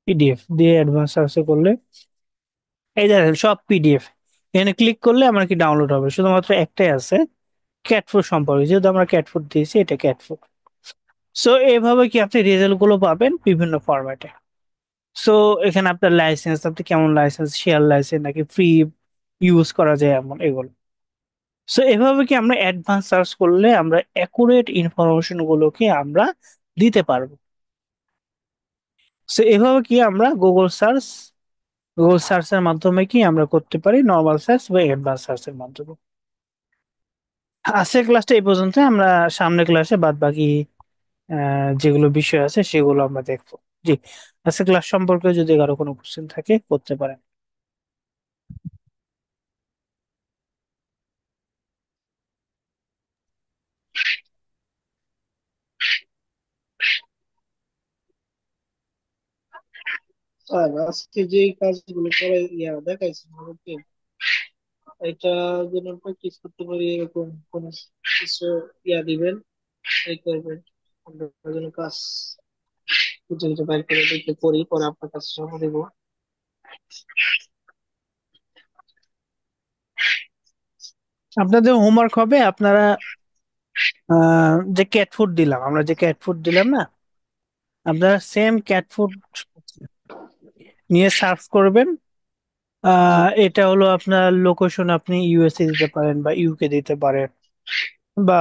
A: পিডিএফ দিয়ে অ্যাডভান্স সার্চ করলে, এই দেখেন সব পিডিএফ, এখানে ক্লিক করলে আমার কি ডাউনলোড হবে, শুধুমাত্র একটাই আছে ক্যাটফুড সম্পর্কে, যেহেতু আমরা ক্যাটফুড দিয়েছি, এটা ক্যাটফুড। সো এইভাবে কি আপনি রেজাল্ট গুলো পাবেন বিভিন্ন ফরম্যাটে। সো এখানে আপনার লাইসেন্স, আপনি কেমন লাইসেন্স, শেয়ার লাইসেন্স নাকি ফ্রি ইউজ করা যায় এমন, এগুলো। সো এভাবে কি আমরা অ্যাডভান্স সার্চ করলে আমরা অ্যাকুরেট ইনফরমেশন গুলোকে আমরা দিতে পারবো। সো এভাবে কি আমরা গুগল সার্চের মাধ্যমে কি আমরা করতে পারি, নর্মাল সার্চ বা অ্যাডভান্স সার্চের মাধ্যমে। আজকের ক্লাসটা এই পর্যন্ত, আমরা সামনের ক্লাসে বাদ বাকি যেগুলো বিষয় আছে সেগুলো আমরা দেখবো। জি, আজকের ক্লাস সম্পর্কে যদি কারো কোনো কোশ্চেন থাকে করতে পারেন।
D: আর আজকে যে কাজগুলো করে দেখাইছে আমাকে, এটা যেন প্র্যাকটিস করতে পারি, এরকম কোন কিছু দিবেন, এই করবেন আমরা যেন কাজ খুঁজে খুঁজে বাইর করে দেখে করি, পরে আপনার কাছে জমা দেবো।
A: আপনাদের হোমওয়ার্ক হবে, আপনারা যে ক্যাট ফুড দিলাম, আমরা যে ক্যাট ফুড দিলাম না, আপনারা সেম ক্যাট ফুড নিয়ে সার্চ করবেন। এটা হলো আপনার লোকেশন, আপনি ইউএসএ দিতে পারেন বা ইউকে দিতে পারেন, বা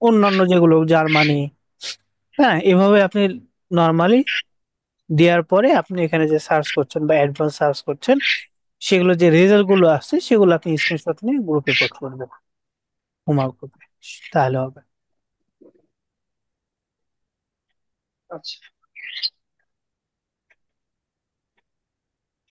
A: অন্যান্য যেগুলো জার্মানি। হ্যাঁ, এভাবে আপনি নর্মালি দেওয়ার পরে আপনি এখানে যে সার্চ করছেন বা অ্যাডভান্স সার্চ করছেন, সেগুলো যে রেজাল্ট গুলো আসছে সেগুলো আপনি স্ক্রিনশট নিয়ে গ্রুপে পোস্ট করবেন, হোমওয়ার্ক গ্রুপে, তাহলে হবে।
D: আচ্ছা।